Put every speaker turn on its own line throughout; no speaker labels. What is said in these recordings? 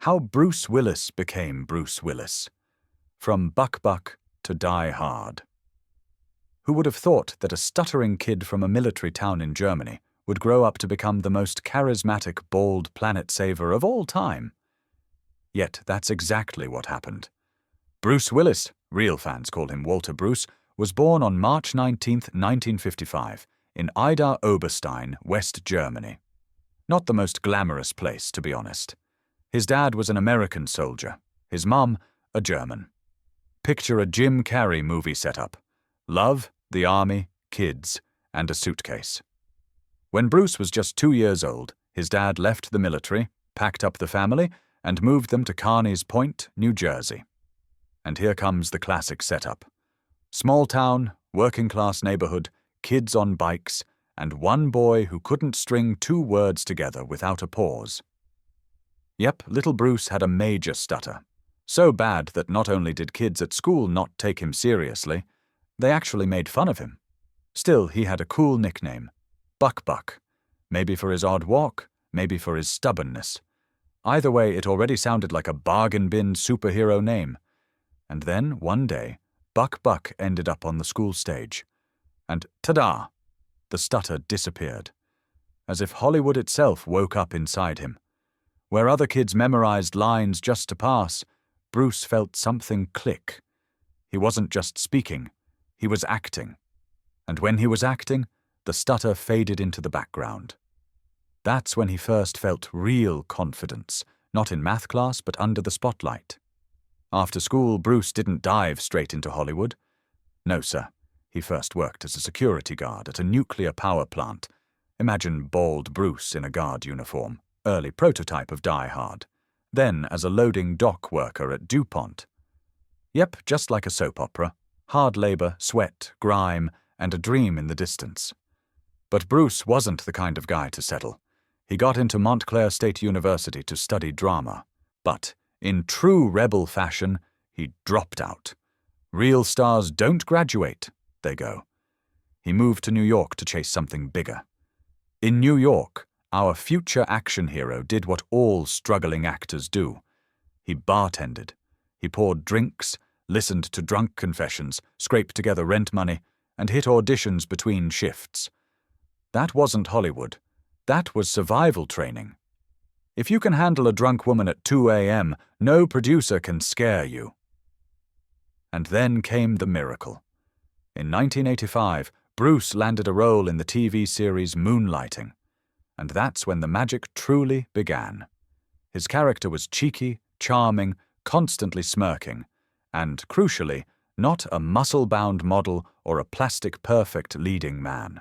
How Bruce Willis became Bruce Willis. From Buck Buck to Die Hard. Who would have thought that a stuttering kid from a military town in Germany would grow up to become the most charismatic, bald planet saver of all time? Yet that's exactly what happened. Bruce Willis, real fans call him Walter Bruce, was born on March 19, 1955, in Ida Oberstein, West Germany. Not the most glamorous place, to be honest. His dad was an American soldier, his mum a German. Picture a Jim Carrey movie setup. Love, the army, kids, and a suitcase. When Bruce was just 2 years old, his dad left the military, packed up the family, and moved them to Carneys Point, New Jersey. And here comes the classic setup. Small town, working-class neighborhood, kids on bikes, and one boy who couldn't string 2 words together without a pause. Yep, little Bruce had a major stutter. So bad that not only did kids at school not take him seriously, they actually made fun of him. Still, he had a cool nickname, Buck Buck. Maybe for his odd walk, maybe for his stubbornness. Either way, it already sounded like a bargain bin superhero name. And then, one day, Buck Buck ended up on the school stage. And ta-da! The stutter disappeared. As if Hollywood itself woke up inside him. Where other kids memorized lines just to pass, Bruce felt something click. He wasn't just speaking, he was acting. And when he was acting, the stutter faded into the background. That's when he first felt real confidence, not in math class but under the spotlight. After school, Bruce didn't dive straight into Hollywood. No, sir. He first worked as a security guard at a nuclear power plant. Imagine bald Bruce in a guard uniform, early prototype of Die Hard. Then as a loading dock worker at DuPont. Yep, just like a soap opera. Hard labor, sweat, grime, and a dream in the distance. But Bruce wasn't the kind of guy to settle. He got into Montclair State University to study drama. But, in true rebel fashion, he dropped out. Real stars don't graduate, they go. He moved to New York to chase something bigger. In New York, our future action hero did what all struggling actors do. He bartended. He poured drinks, listened to drunk confessions, scraped together rent money, and hit auditions between shifts. That wasn't Hollywood. That was survival training. If you can handle a drunk woman at 2 a.m., no producer can scare you. And then came the miracle. In 1985, Bruce landed a role in the TV series Moonlighting. And that's when the magic truly began. His character was cheeky, charming, constantly smirking, and, crucially, not a muscle-bound model or a plastic-perfect leading man.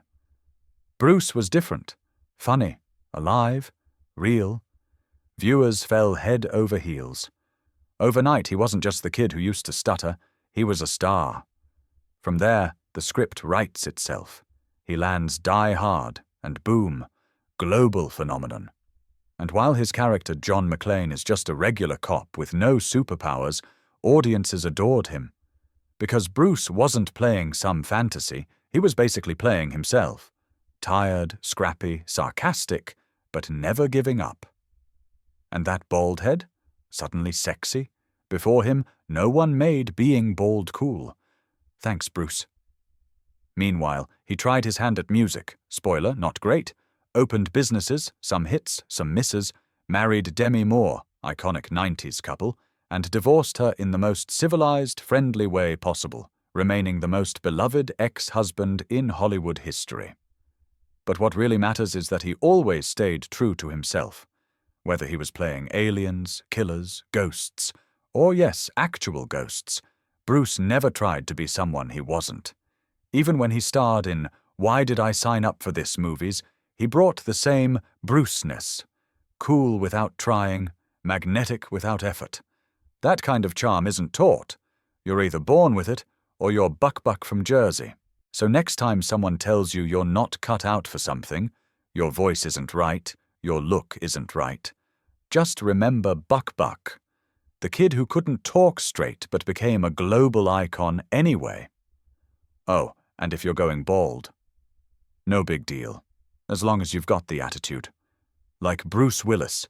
Bruce was different, funny, alive, real. Viewers fell head over heels. Overnight, he wasn't just the kid who used to stutter, he was a star. From there, the script writes itself. He lands Die Hard, and boom, global phenomenon. And while his character John McClane is just a regular cop with no superpowers, audiences adored him. Because Bruce wasn't playing some fantasy, he was basically playing himself. Tired, scrappy, sarcastic, but never giving up. And that bald head? Suddenly sexy? Before him, no one made being bald cool. Thanks, Bruce. Meanwhile, he tried his hand at music. Spoiler, not great. Opened businesses, some hits, some misses, married Demi Moore, iconic 90s couple, and divorced her in the most civilized, friendly way possible, remaining the most beloved ex-husband in Hollywood history. But what really matters is that he always stayed true to himself. Whether he was playing aliens, killers, ghosts, or yes, actual ghosts, Bruce never tried to be someone he wasn't. Even when he starred in Why Did I Sign Up for This movies, he brought the same Bruceness. Cool without trying, magnetic without effort. That kind of charm isn't taught. You're either born with it, or you're Buck Buck from Jersey. So next time someone tells you you're not cut out for something, your voice isn't right, your look isn't right, just remember Buck Buck, the kid who couldn't talk straight but became a global icon anyway. Oh, and if you're going bald, no big deal, as long as you've got the attitude. Like Bruce Willis,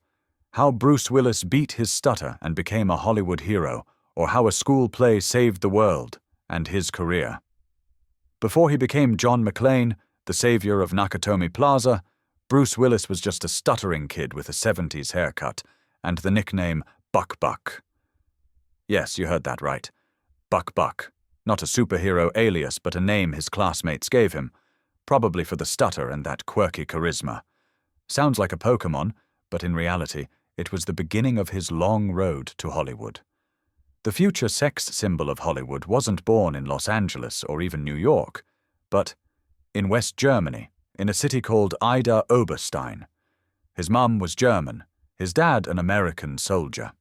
How Bruce Willis beat his stutter and became a Hollywood hero, or how a school play saved the world and his career. Before he became John McClane, the savior of Nakatomi Plaza, Bruce Willis was just a stuttering kid with a 70s haircut and the nickname Buck Buck. Yes, you heard that right. Buck Buck. Not a superhero alias, but a name his classmates gave him, probably for the stutter and that quirky charisma. Sounds like a Pokemon, but in reality, it was the beginning of his long road to Hollywood. The future sex symbol of Hollywood wasn't born in Los Angeles or even New York, but in West Germany, in a city called Ida Oberstein. His mum was German, his dad an American soldier.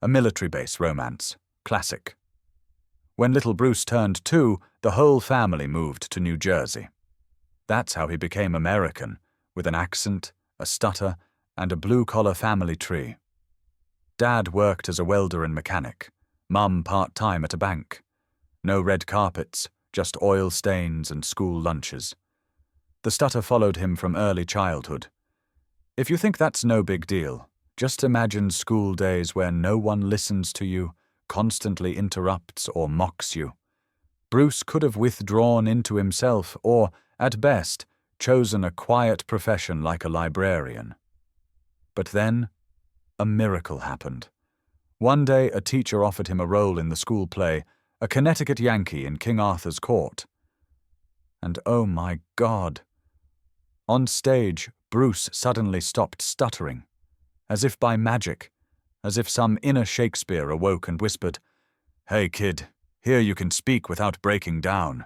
A military base romance. Classic. When little Bruce turned 2, the whole family moved to New Jersey. That's how he became American, with an accent, a stutter, and a blue-collar family tree. Dad worked as a welder and mechanic, Mum part-time at a bank. No red carpets, just oil stains and school lunches. The stutter followed him from early childhood. If you think that's no big deal, just imagine school days where no one listens to you, constantly interrupts or mocks you. Bruce could have withdrawn into himself or, at best, chosen a quiet profession like a librarian. But then, a miracle happened. One day, a teacher offered him a role in the school play, A Connecticut Yankee in King Arthur's Court. And oh my God! On stage, Bruce suddenly stopped stuttering, as if by magic, as if some inner Shakespeare awoke and whispered, "Hey kid, here you can speak without breaking down."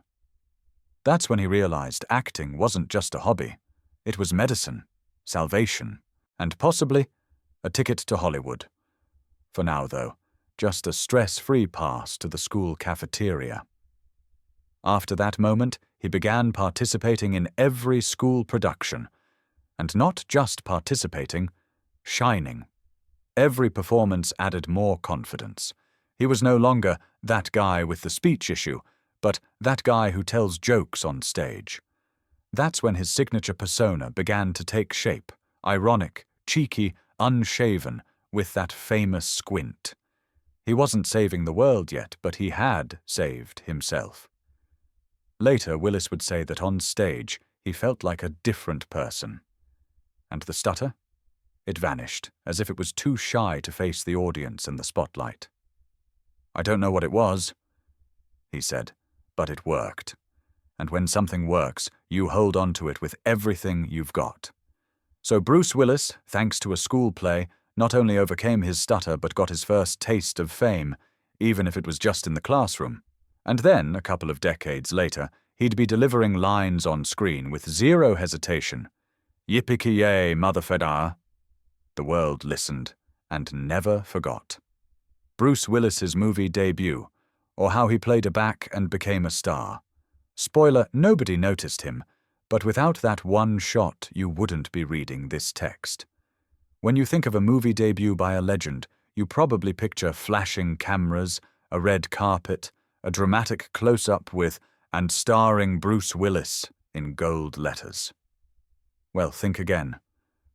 That's when he realized acting wasn't just a hobby. It was medicine, salvation, and possibly a ticket to Hollywood. For now, though, just a stress-free pass to the school cafeteria. After that moment, he began participating in every school production. And not just participating, shining. Every performance added more confidence. He was no longer that guy with the speech issue, but that guy who tells jokes on stage. That's when his signature persona began to take shape, ironic, cheeky, unshaven, with that famous squint. He wasn't saving the world yet, but he had saved himself. Later, Willis would say that on stage, he felt like a different person. And the stutter? It vanished, as if it was too shy to face the audience and the spotlight. "I don't know what it was," he said, "but it worked. And when something works, you hold on to it with everything you've got." So Bruce Willis, thanks to a school play, not only overcame his stutter but got his first taste of fame, even if it was just in the classroom. And then, a couple of decades later, he'd be delivering lines on screen with zero hesitation. "Yippee-ki-yay, motherfedar." The world listened and never forgot. Bruce Willis's movie debut, or how he played a back and became a star. Spoiler, nobody noticed him, but without that one shot, you wouldn't be reading this text. When you think of a movie debut by a legend, you probably picture flashing cameras, a red carpet, a dramatic close-up with, "and starring Bruce Willis," in gold letters. Well, think again.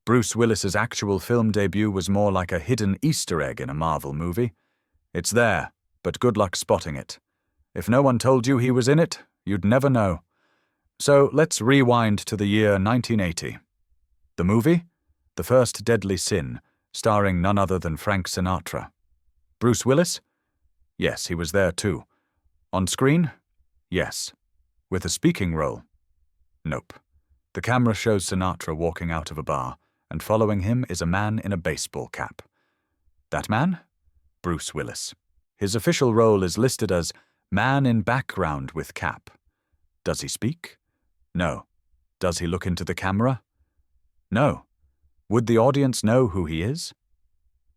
Bruce Willis's actual film debut was more like a hidden Easter egg in a Marvel movie. It's there, but good luck spotting it. If no one told you he was in it, you'd never know. So let's rewind to the year 1980. The movie? The First Deadly Sin, starring none other than Frank Sinatra. Bruce Willis? Yes, he was there too. On screen? Yes. With a speaking role? Nope. The camera shows Sinatra walking out of a bar, and following him is a man in a baseball cap. That man? Bruce Willis. His official role is listed as man in background with cap. Does he speak? No. Does he look into the camera? No. Would the audience know who he is?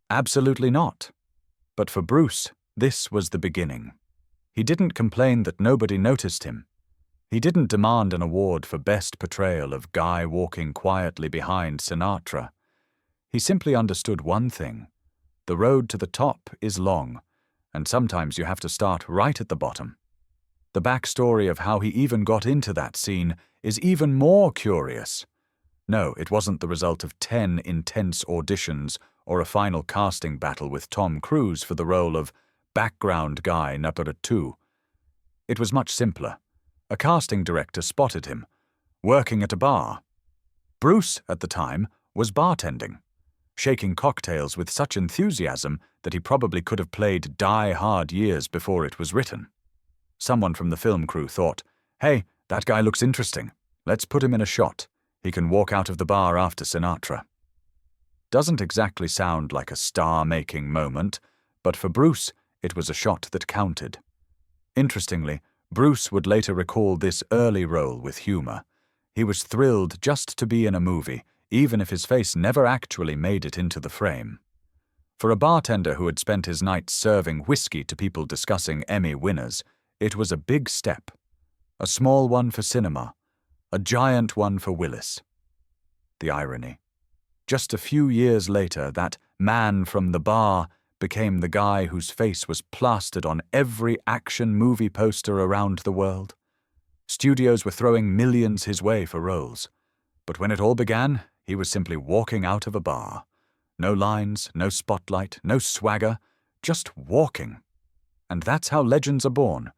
Absolutely not. But for Bruce, this was the beginning. He didn't complain that nobody noticed him. He didn't demand an award for best portrayal of guy walking quietly behind Sinatra. He simply understood one thing. The road to the top is long, and sometimes you have to start right at the bottom. The backstory of how he even got into that scene is even more curious. No, it wasn't the result of 10 intense auditions or a final casting battle with Tom Cruise for the role of background guy number 2. It was much simpler. A casting director spotted him, working at a bar. Bruce, at the time, was bartending, shaking cocktails with such enthusiasm that he probably could have played Die Hard years before it was written. Someone from the film crew thought, "Hey, that guy looks interesting. Let's put him in a shot. He can walk out of the bar after Sinatra." Doesn't exactly sound like a star-making moment, but for Bruce, it was a shot that counted. Interestingly, Bruce would later recall this early role with humor. He was thrilled just to be in a movie, even if his face never actually made it into the frame. For a bartender who had spent his nights serving whiskey to people discussing Emmy winners, it was a big step. A small one for cinema, a giant one for Willis. The irony. Just a few years later, that man from the bar became the guy whose face was plastered on every action movie poster around the world. Studios were throwing millions his way for roles. But when it all began, he was simply walking out of a bar. No lines, no spotlight, no swagger, just walking. And that's how legends are born.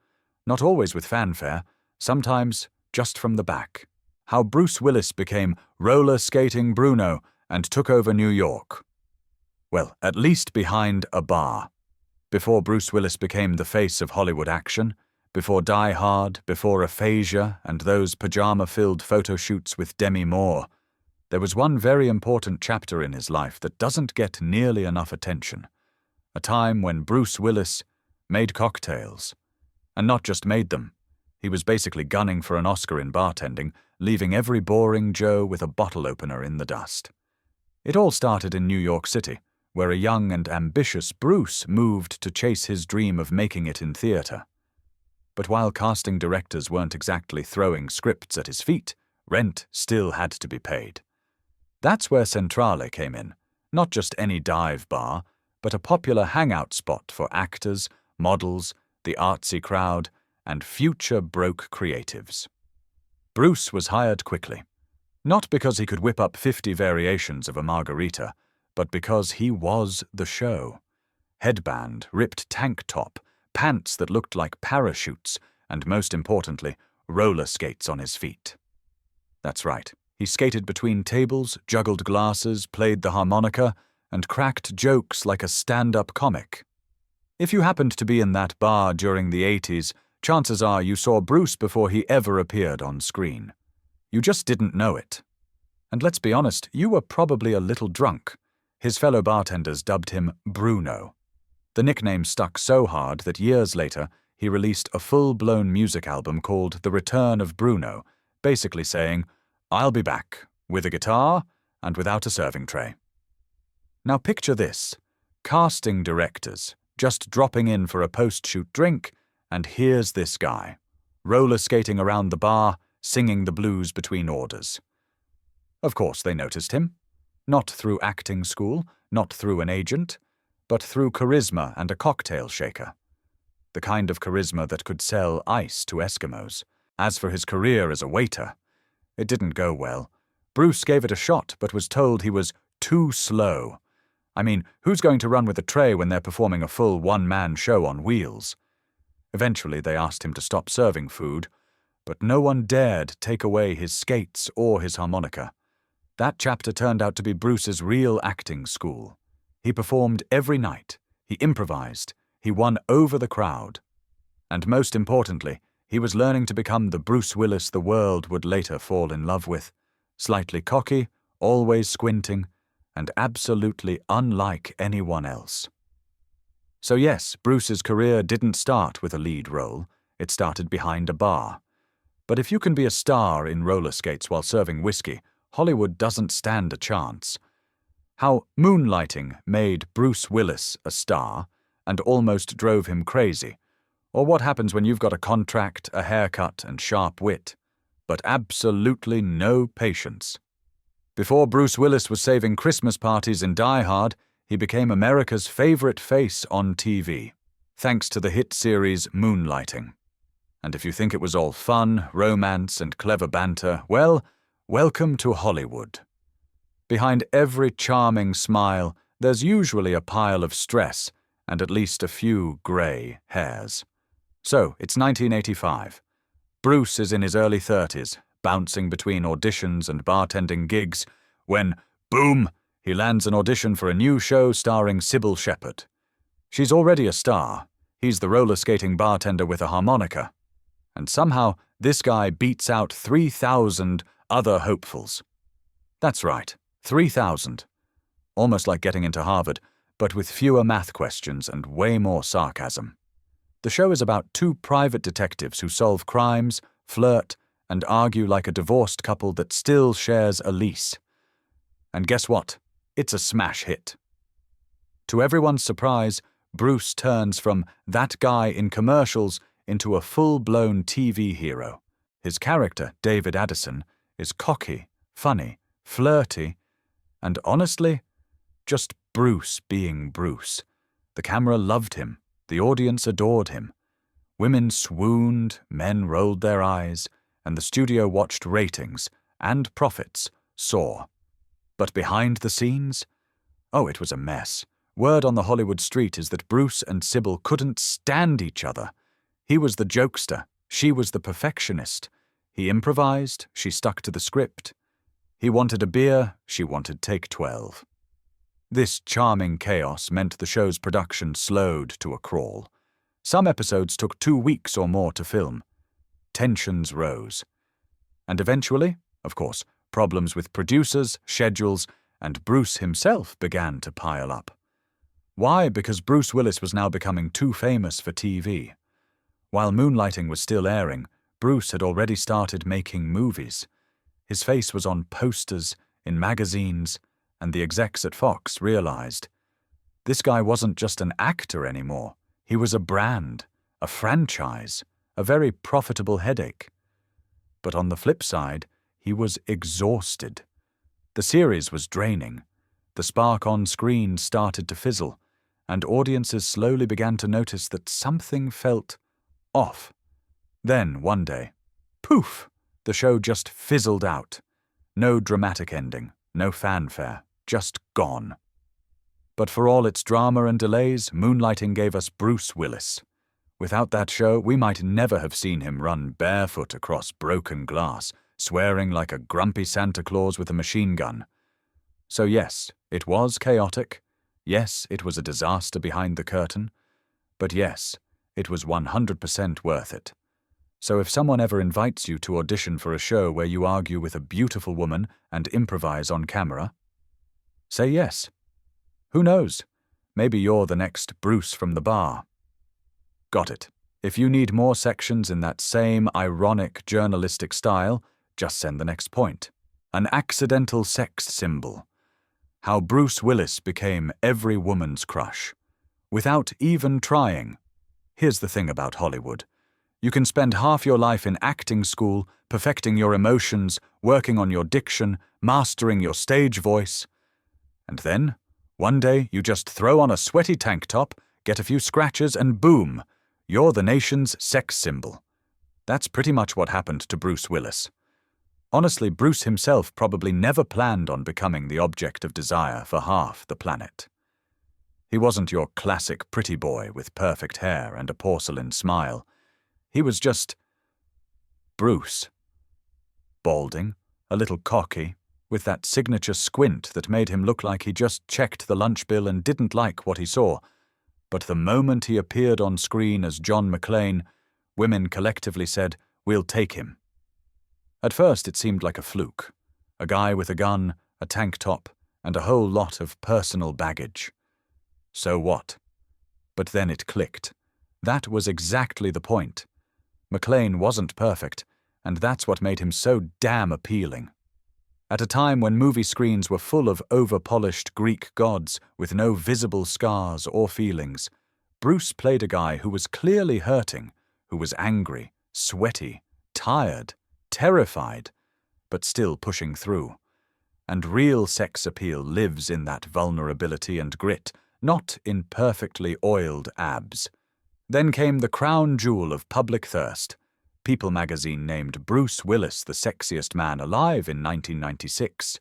Not always with fanfare, sometimes just from the back. How Bruce Willis became roller skating Bruno and took over New York. Well, at least behind a bar. Before Bruce Willis became the face of Hollywood action, before Die Hard, before Aphasia and those pajama-filled photo shoots with Demi Moore, there was one very important chapter in his life that doesn't get nearly enough attention. A time when Bruce Willis made cocktails. And not just made them. He was basically gunning for an Oscar in bartending, leaving every boring Joe with a bottle opener in the dust. It all started in New York City, where a young and ambitious Bruce moved to chase his dream of making it in theater. But while casting directors weren't exactly throwing scripts at his feet, rent still had to be paid. That's where Centrale came in, not just any dive bar, but a popular hangout spot for actors, models, the artsy crowd, and future broke creatives. Bruce was hired quickly, not because he could whip up 50 variations of a margarita, but because he was the show. Headband, ripped tank top, pants that looked like parachutes, and most importantly, roller skates on his feet. That's right, he skated between tables, juggled glasses, played the harmonica, and cracked jokes like a stand-up comic. If you happened to be in that bar during the 80s, chances are you saw Bruce before he ever appeared on screen. You just didn't know it. And let's be honest, you were probably a little drunk. His fellow bartenders dubbed him Bruno. The nickname stuck so hard that years later, he released a full-blown music album called The Return of Bruno, basically saying, "I'll be back, with a guitar and without a serving tray." Now picture this, casting directors, just dropping in for a post-shoot drink, and here's this guy, roller skating around the bar, singing the blues between orders. Of course they noticed him. Not through acting school, not through an agent, but through charisma and a cocktail shaker. The kind of charisma that could sell ice to Eskimos. As for his career as a waiter, it didn't go well. Bruce gave it a shot, but was told he was too slow. I mean, who's going to run with a tray when they're performing a full one-man show on wheels? Eventually, they asked him to stop serving food, but no one dared take away his skates or his harmonica. That chapter turned out to be Bruce's real acting school. He performed every night, he improvised, he won over the crowd. And most importantly, he was learning to become the Bruce Willis the world would later fall in love with. Slightly cocky, always squinting, and absolutely unlike anyone else. So yes, Bruce's career didn't start with a lead role, it started behind a bar. But if you can be a star in roller skates while serving whiskey, Hollywood doesn't stand a chance. How moonlighting made Bruce Willis a star and almost drove him crazy, or what happens when you've got a contract, a haircut, and sharp wit, but absolutely no patience. Before Bruce Willis was saving Christmas parties in Die Hard, he became America's favorite face on TV, thanks to the hit series Moonlighting. And if you think it was all fun, romance, and clever banter, well, welcome to Hollywood. Behind every charming smile, there's usually a pile of stress and at least a few grey hairs. So, it's 1985. Bruce is in his early 30s, bouncing between auditions and bartending gigs, when, boom, he lands an audition for a new show starring Sybil Shepherd. She's already a star. He's the roller skating bartender with a harmonica. And somehow, this guy beats out 3,000 other hopefuls. That's right, 3,000. Almost like getting into Harvard, but with fewer math questions and way more sarcasm. The show is about two private detectives who solve crimes, flirt, and argue like a divorced couple that still shares a lease. And guess what? It's a smash hit. To everyone's surprise, Bruce turns from that guy in commercials into a full-blown TV hero. His character, David Addison, is cocky, funny, flirty, and honestly, just Bruce being Bruce. The camera loved him. The audience adored him. Women swooned, men rolled their eyes, and the studio watched ratings and profits soar. But behind the scenes? Oh, it was a mess. Word on the Hollywood street is that Bruce and Sybil couldn't stand each other. He was the jokester, she was the perfectionist. He improvised, she stuck to the script. He wanted a beer, she wanted take 12. This charming chaos meant the show's production slowed to a crawl. Some episodes took 2 weeks or more to film. Tensions rose. And eventually, of course, problems with producers, schedules, and Bruce himself began to pile up. Why? Because Bruce Willis was now becoming too famous for TV. While Moonlighting was still airing, Bruce had already started making movies. His face was on posters, in magazines, and the execs at Fox realized this guy wasn't just an actor anymore. He was a brand, a franchise, a very profitable headache. But on the flip side, he was exhausted. The series was draining. The spark on screen started to fizzle, and audiences slowly began to notice that something felt off. Then, one day, poof, the show just fizzled out. No dramatic ending, no fanfare, just gone. But for all its drama and delays, Moonlighting gave us Bruce Willis. Without that show, we might never have seen him run barefoot across broken glass, swearing like a grumpy Santa Claus with a machine gun. So yes, it was chaotic. Yes, it was a disaster behind the curtain. But yes, it was 100% worth it. So if someone ever invites you to audition for a show where you argue with a beautiful woman and improvise on camera, say yes. Who knows? Maybe you're the next Bruce from the bar. Got it. If you need more sections in that same ironic journalistic style, just send the next point. An accidental sex symbol. How Bruce Willis became every woman's crush. Without even trying. Here's the thing about Hollywood. You can spend half your life in acting school, perfecting your emotions, working on your diction, mastering your stage voice. And then, one day, you just throw on a sweaty tank top, get a few scratches, and boom, you're the nation's sex symbol. That's pretty much what happened to Bruce Willis. Honestly, Bruce himself probably never planned on becoming the object of desire for half the planet. He wasn't your classic pretty boy with perfect hair and a porcelain smile. He was just Bruce. Balding, a little cocky, with that signature squint that made him look like he just checked the lunch bill and didn't like what he saw. But the moment he appeared on screen as John McClane, women collectively said, "We'll take him." At first it seemed like a fluke. A guy with a gun, a tank top, and a whole lot of personal baggage. So what? But then it clicked. That was exactly the point. McClane wasn't perfect, and that's what made him so damn appealing. At a time when movie screens were full of over-polished Greek gods with no visible scars or feelings, Bruce played a guy who was clearly hurting, who was angry, sweaty, tired, terrified, but still pushing through. And real sex appeal lives in that vulnerability and grit, not in perfectly oiled abs. Then came the crown jewel of public thirst. People magazine named Bruce Willis the sexiest man alive in 1996.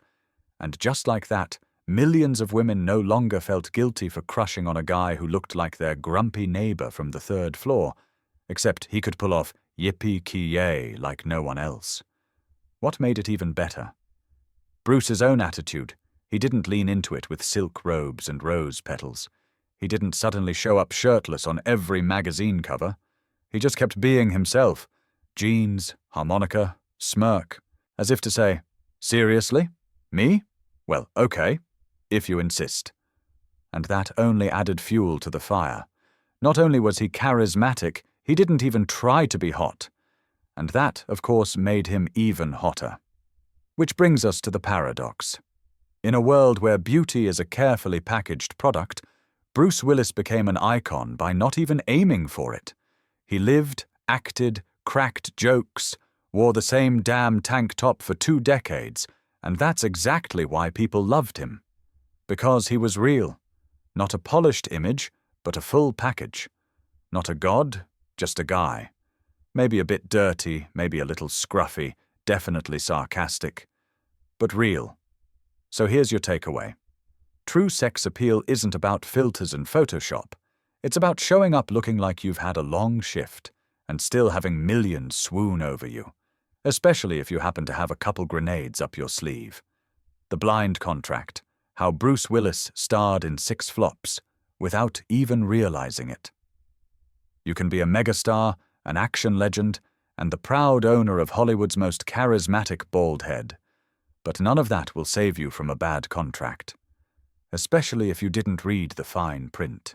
And just like that, Millions of women no longer felt guilty for crushing on a guy who looked like their grumpy neighbor from the third floor, except he could pull off yippee-ki-yay like no one else. What made it even better? Bruce's own attitude. He didn't lean into it with silk robes and rose petals. He didn't suddenly show up shirtless on every magazine cover. He just kept being himself. Jeans, harmonica, smirk, as if to say, "Seriously? Me? Well, okay, if you insist." And that only added fuel to the fire. Not only was he charismatic, he didn't even try to be hot. And that, of course, made him even hotter. Which brings us to the paradox. In a world where beauty is a carefully packaged product, Bruce Willis became an icon by not even aiming for it. He lived, acted, cracked jokes, wore the same damn tank top for 2 decades, and that's exactly why people loved him. Because he was real. Not a polished image, but a full package. Not a god, just a guy. Maybe a bit dirty, maybe a little scruffy, definitely sarcastic. But real. So here's your takeaway. True sex appeal isn't about filters and Photoshop. It's about showing up looking like you've had a long shift and still having millions swoon over you, especially if you happen to have a couple grenades up your sleeve. The Blind Contract, how Bruce Willis starred in 6 flops without even realizing it. You can be a megastar, an action legend, and the proud owner of Hollywood's most charismatic bald head. But none of that will save you from a bad contract. Especially if you didn't read the fine print.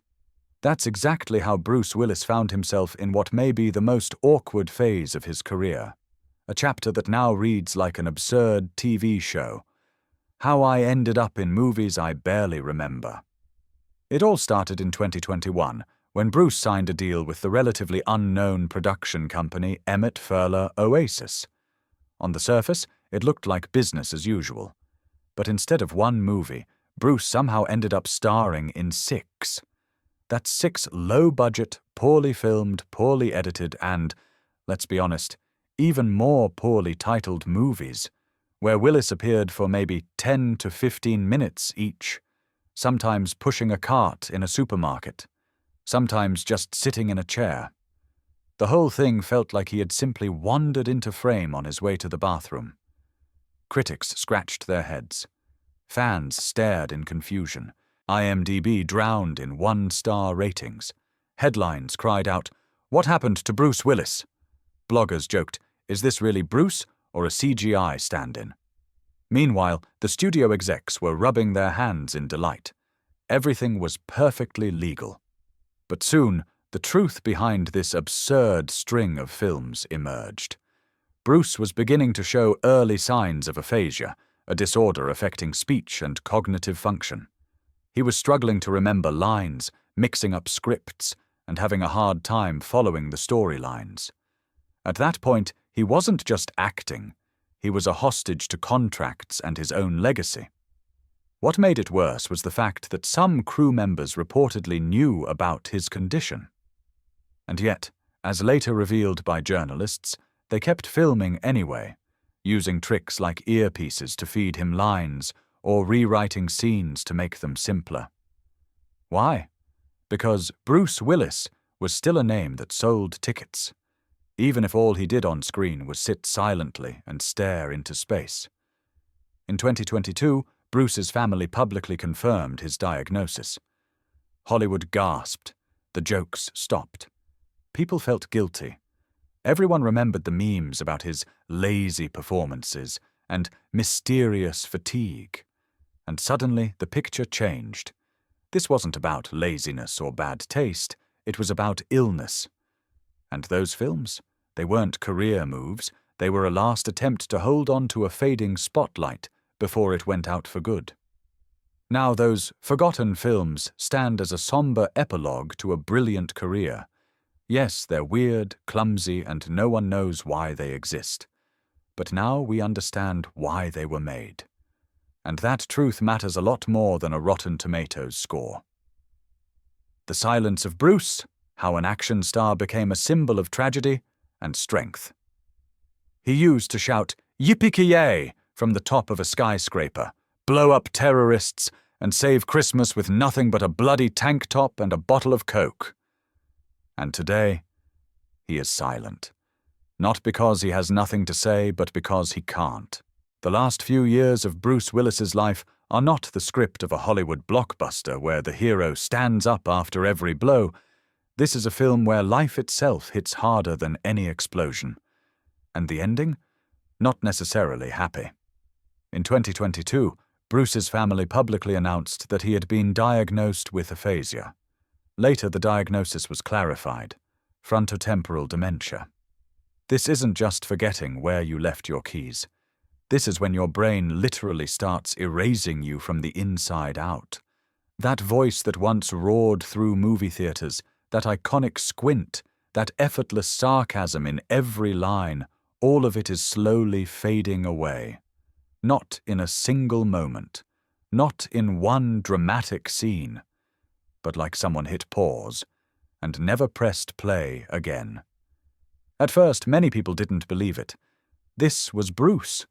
That's exactly how Bruce Willis found himself in what may be the most awkward phase of his career. A chapter that now reads like an absurd TV show. How I ended up in movies I barely remember. It all started in 2021, when Bruce signed a deal with the relatively unknown production company Emmett Furler Oasis. On the surface, it looked like business as usual. But instead of 1 movie, Bruce somehow ended up starring in 6. That's 6 low-budget, poorly filmed, poorly edited, and, let's be honest, even more poorly titled movies, where Willis appeared for maybe 10 to 15 minutes each, sometimes pushing a cart in a supermarket, sometimes just sitting in a chair. The whole thing felt like he had simply wandered into frame on his way to the bathroom. Critics scratched their heads. Fans stared in confusion. IMDb drowned in 1-star ratings. Headlines cried out, "What happened to Bruce Willis?" Bloggers joked, "Is this really Bruce or a CGI stand-in?" Meanwhile, the studio execs were rubbing their hands in delight. Everything was perfectly legal. But soon, the truth behind this absurd string of films emerged. Bruce was beginning to show early signs of aphasia, a disorder affecting speech and cognitive function. He was struggling to remember lines, mixing up scripts, and having a hard time following the storylines. At that point, he wasn't just acting. He was a hostage to contracts and his own legacy. What made it worse was the fact that some crew members reportedly knew about his condition. And yet, as later revealed by journalists, they kept filming anyway, using tricks like earpieces to feed him lines or rewriting scenes to make them simpler. Why? Because Bruce Willis was still a name that sold tickets, even if all he did on screen was sit silently and stare into space. In 2022, Bruce's family publicly confirmed his diagnosis. Hollywood gasped. The jokes stopped. People felt guilty. Everyone remembered the memes about his lazy performances and mysterious fatigue. And suddenly the picture changed. This wasn't about laziness or bad taste, it was about illness. And those films? They weren't career moves, they were a last attempt to hold on to a fading spotlight before it went out for good. Now those forgotten films stand as a somber epilogue to a brilliant career. Yes, they're weird, clumsy, and no one knows why they exist. But now we understand why they were made. And that truth matters a lot more than a Rotten Tomatoes score. The Silence of Bruce, how an action star became a symbol of tragedy and strength. He used to shout, "Yippee-ki-yay!" from the top of a skyscraper, blow up terrorists, and save Christmas with nothing but a bloody tank top and a bottle of Coke. And today, he is silent. Not because he has nothing to say, but because he can't. The last few years of Bruce Willis's life are not the script of a Hollywood blockbuster where the hero stands up after every blow. This is a film where life itself hits harder than any explosion. And the ending? Not necessarily happy. In 2022, Bruce's family publicly announced that he had been diagnosed with aphasia. Later, the diagnosis was clarified: frontotemporal dementia. This isn't just forgetting where you left your keys. This is when your brain literally starts erasing you from the inside out. That voice that once roared through movie theaters, that iconic squint, that effortless sarcasm in every line, all of it is slowly fading away. Not in a single moment, not in one dramatic scene, but like someone hit pause and never pressed play again. At first, many people didn't believe it. This was Bruce.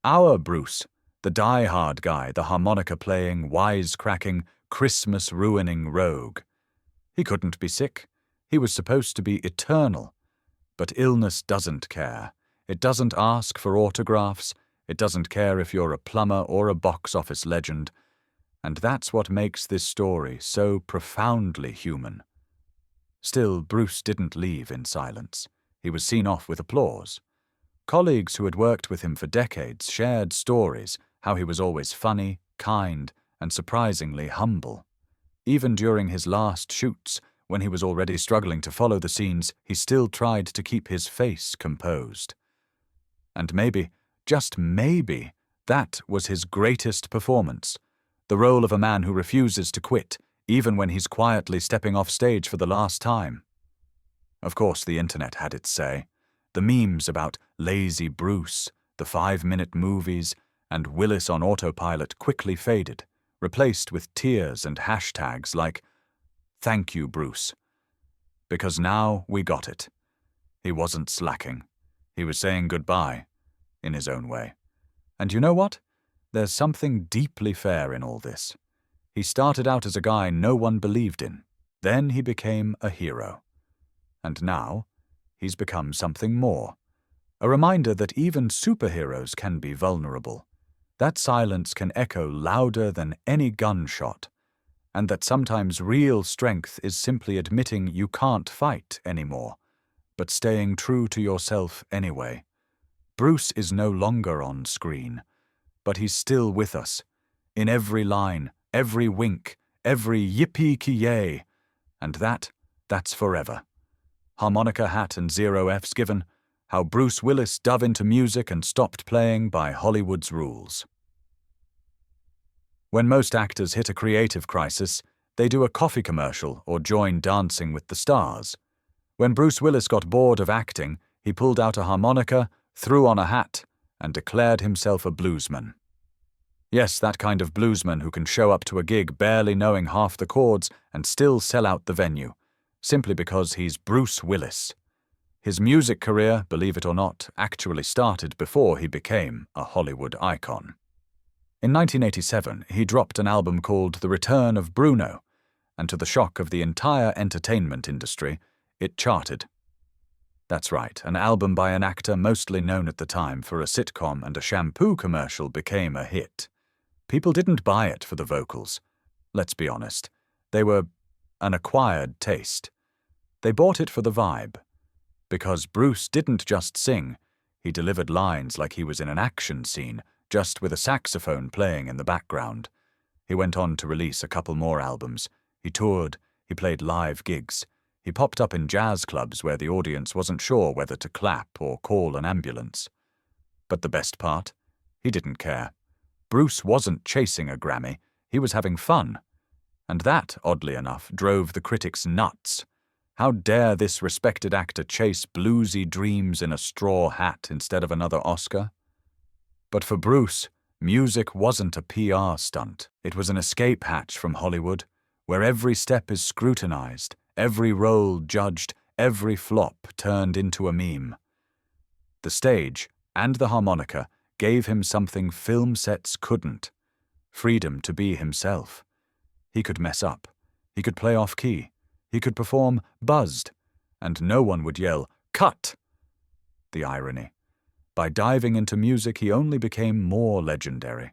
Our Bruce, the die-hard guy, the harmonica-playing, wisecracking, Christmas-ruining rogue. He couldn't be sick. He was supposed to be eternal. But illness doesn't care. It doesn't ask for autographs. It doesn't care if you're a plumber or a box office legend. And that's what makes this story so profoundly human. Still, Bruce didn't leave in silence. He was seen off with applause. Colleagues who had worked with him for decades shared stories, how he was always funny, kind, and surprisingly humble. Even during his last shoots, when he was already struggling to follow the scenes, he still tried to keep his face composed. And maybe, just maybe, that was his greatest performance. The role of a man who refuses to quit, even when he's quietly stepping off stage for the last time. Of course, the internet had its say. The memes about lazy Bruce, the 5-minute movies, and Willis on autopilot quickly faded, replaced with tears and hashtags like, "Thank you, Bruce." Because now we got it. He wasn't slacking. He was saying goodbye, in his own way. And you know what? There's something deeply fair in all this. He started out as a guy no one believed in. Then he became a hero. And now, he's become something more. A reminder that even superheroes can be vulnerable. That silence can echo louder than any gunshot. And that sometimes real strength is simply admitting you can't fight anymore, but staying true to yourself anyway. Bruce is no longer on screen, but he's still with us. In every line, every wink, every yippee-ki-yay. And that's forever. Harmonica hat and 0 Fs given, how Bruce Willis dove into music and stopped playing by Hollywood's rules. When most actors hit a creative crisis, they do a coffee commercial or join Dancing with the Stars. When Bruce Willis got bored of acting, he pulled out a harmonica, threw on a hat, and declared himself a bluesman. Yes, that kind of bluesman who can show up to a gig barely knowing half the chords and still sell out the venue, simply because he's Bruce Willis. His music career, believe it or not, actually started before he became a Hollywood icon. In 1987, he dropped an album called The Return of Bruno, and to the shock of the entire entertainment industry, it charted. That's right, an album by an actor mostly known at the time for a sitcom and a shampoo commercial became a hit. People didn't buy it for the vocals. Let's be honest. They were an acquired taste. They bought it for the vibe. Because Bruce didn't just sing, he delivered lines like he was in an action scene, just with a saxophone playing in the background. He went on to release a couple more albums. He toured, he played live gigs. He popped up in jazz clubs where the audience wasn't sure whether to clap or call an ambulance. But the best part? He didn't care. Bruce wasn't chasing a Grammy, he was having fun. And that, oddly enough, drove the critics nuts. How dare this respected actor chase bluesy dreams in a straw hat instead of another Oscar? But for Bruce, music wasn't a PR stunt. It was an escape hatch from Hollywood, where every step is scrutinized, every role judged, every flop turned into a meme. The stage and the harmonica gave him something film sets couldn't. freedom to be himself. He could mess up. He could play off-key. He could perform buzzed. And no one would yell, "Cut!" The irony. By diving into music, he only became more legendary.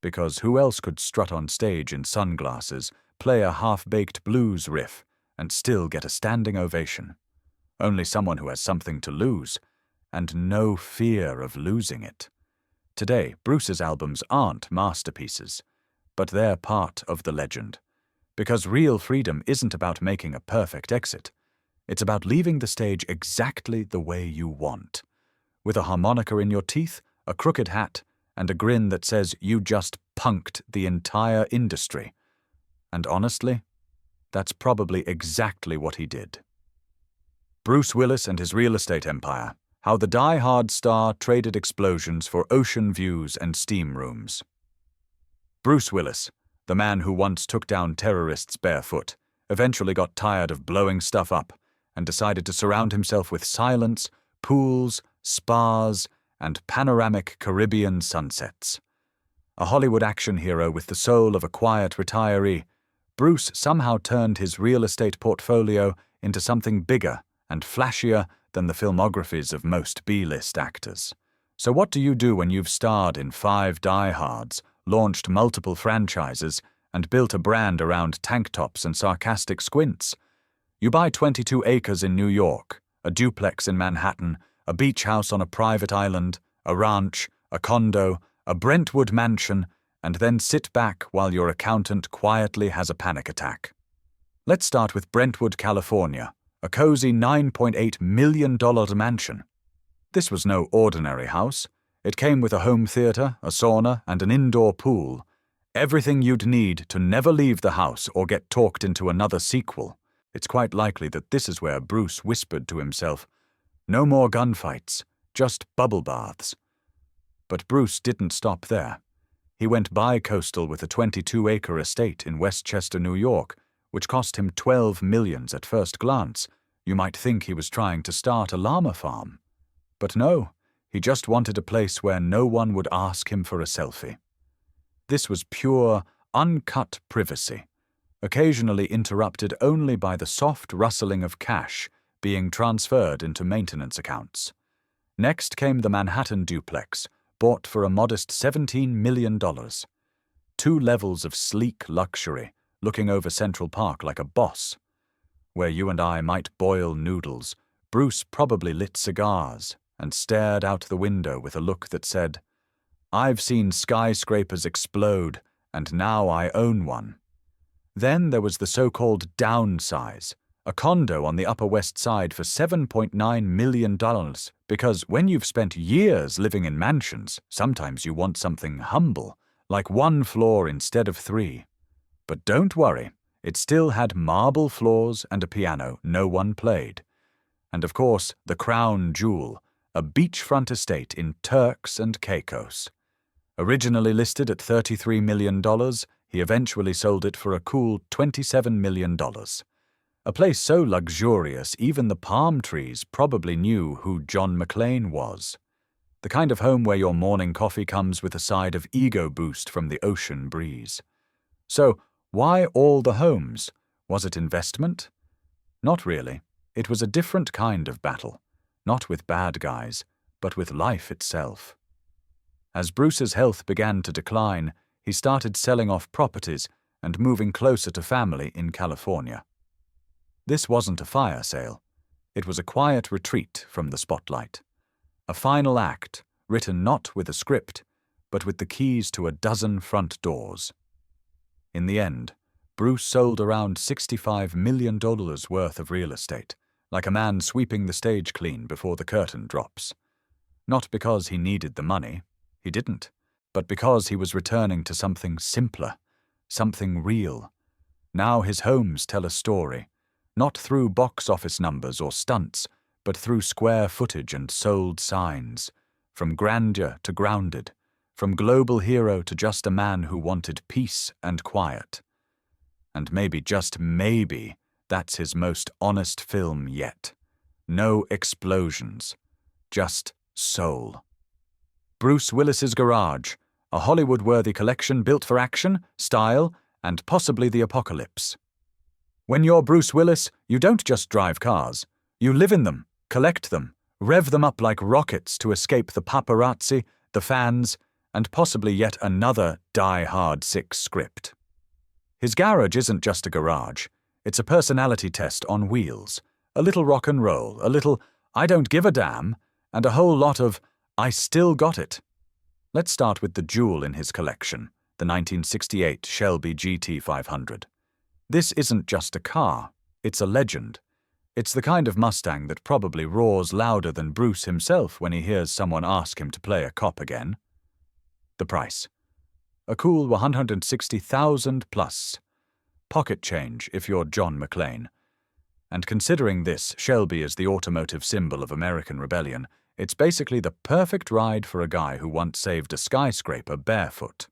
Because who else could strut on stage in sunglasses, play a half-baked blues riff, and still get a standing ovation? Only someone who has something to lose, and no fear of losing it. Today, Bruce's albums aren't masterpieces, but they're part of the legend. Because real freedom isn't about making a perfect exit. It's about leaving the stage exactly the way you want. With a harmonica in your teeth, a crooked hat, and a grin that says you just punked the entire industry. And honestly, that's probably exactly what he did. Bruce Willis and his real estate empire. How the die-hard star traded explosions for ocean views and steam rooms. Bruce Willis, the man who once took down terrorists barefoot, eventually got tired of blowing stuff up and decided to surround himself with silence, pools, spas, and panoramic Caribbean sunsets. A Hollywood action hero with the soul of a quiet retiree, Bruce somehow turned his real estate portfolio into something bigger and flashier than the filmographies of most B-list actors. So what do you do when you've starred in 5 diehards, launched multiple franchises, and built a brand around tank tops and sarcastic squints? You buy 22 acres in New York, a duplex in Manhattan, a beach house on a private island, a ranch, a condo, a Brentwood mansion, and then sit back while your accountant quietly has a panic attack. Let's start with Brentwood, California, a cozy $9.8 million mansion. This was no ordinary house. It came with a home theater, a sauna, and an indoor pool. Everything you'd need to never leave the house or get talked into another sequel. It's quite likely that this is where Bruce whispered to himself, "No more gunfights, just bubble baths." But Bruce didn't stop there. He went bi-coastal with a 22-acre estate in Westchester, New York, which cost him $12 million at first glance. You might think he was trying to start a llama farm. But no, he just wanted a place where no one would ask him for a selfie. This was pure, uncut privacy, occasionally interrupted only by the soft rustling of cash being transferred into maintenance accounts. Next came the Manhattan duplex, bought for a modest $17 million. 2 levels of sleek luxury, looking over Central Park like a boss. Where you and I might boil noodles, Bruce probably lit cigars and stared out the window with a look that said, "I've seen skyscrapers explode, and now I own one." Then there was the so-called downsize, a condo on the Upper West Side for $7.9 million, because when you've spent years living in mansions, sometimes you want something humble, like 1 floor instead of 3. But don't worry, it still had marble floors and a piano no one played. And of course, the crown jewel, a beachfront estate in Turks and Caicos. Originally listed at $33 million, he eventually sold it for a cool $27 million. A place so luxurious even the palm trees probably knew who John McClane was. The kind of home where your morning coffee comes with a side of ego boost from the ocean breeze. So, why all the homes? Was it investment? Not really. It was a different kind of battle. Not with bad guys, but with life itself. As Bruce's health began to decline, he started selling off properties and moving closer to family in California. This wasn't a fire sale. It was a quiet retreat from the spotlight. A final act, written not with a script, but with the keys to a dozen front doors. In the end, Bruce sold around $65 million worth of real estate, like a man sweeping the stage clean before the curtain drops. Not because he needed the money, he didn't, but because he was returning to something simpler, something real. Now his homes tell a story, not through box office numbers or stunts, but through square footage and sold signs, from grandeur to grounded, from global hero to just a man who wanted peace and quiet. And maybe, just maybe, that's his most honest film yet. No explosions, just soul. Bruce Willis's Garage, A Hollywood-worthy collection built for action, style, and possibly the apocalypse. When you're Bruce Willis, you don't just drive cars. You live in them, collect them, rev them up like rockets to escape the paparazzi, the fans, and possibly yet another Die Hard 6 script. His garage isn't just a garage. It's a personality test on wheels. A little rock and roll, a little I don't give a damn, and a whole lot of I still got it. Let's start with the jewel in his collection, the 1968 Shelby GT 500. This isn't just a car, it's a legend. It's the kind of Mustang that probably roars louder than Bruce himself when he hears someone ask him to play a cop again. The price. A cool $160,000 plus. Pocket change if you're John McClane. And considering this Shelby is the automotive symbol of American rebellion, it's basically the perfect ride for a guy who once saved a skyscraper barefoot.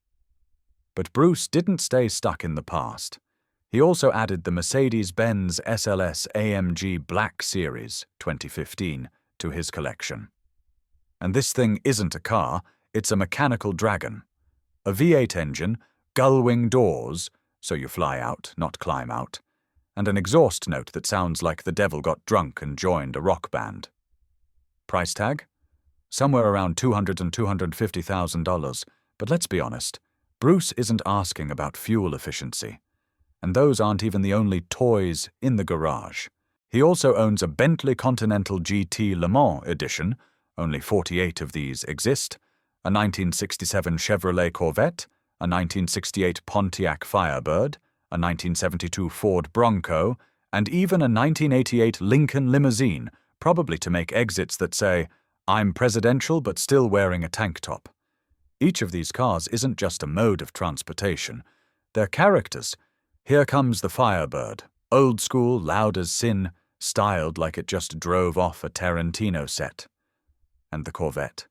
But Bruce didn't stay stuck in the past. He also added the Mercedes-Benz SLS AMG Black Series 2015 to his collection. And this thing isn't a car, it's a mechanical dragon. A V8 engine, gull-wing doors, so you fly out, not climb out, and an exhaust note that sounds like the devil got drunk and joined a rock band. Price tag? Somewhere around $200,000 and $250,000, but let's be honest, Bruce isn't asking about fuel efficiency. And those aren't even the only toys in the garage. He also owns a Bentley Continental GT Le Mans edition, only 48 of these exist, a 1967 Chevrolet Corvette, a 1968 Pontiac Firebird, a 1972 Ford Bronco, and even a 1988 Lincoln limousine, probably to make exits that say, "I'm presidential but still wearing a tank top." Each of these cars isn't just a mode of transportation. They're characters. Here comes the Firebird, old school, loud as sin, styled like it just drove off a Tarantino set. And the Corvette.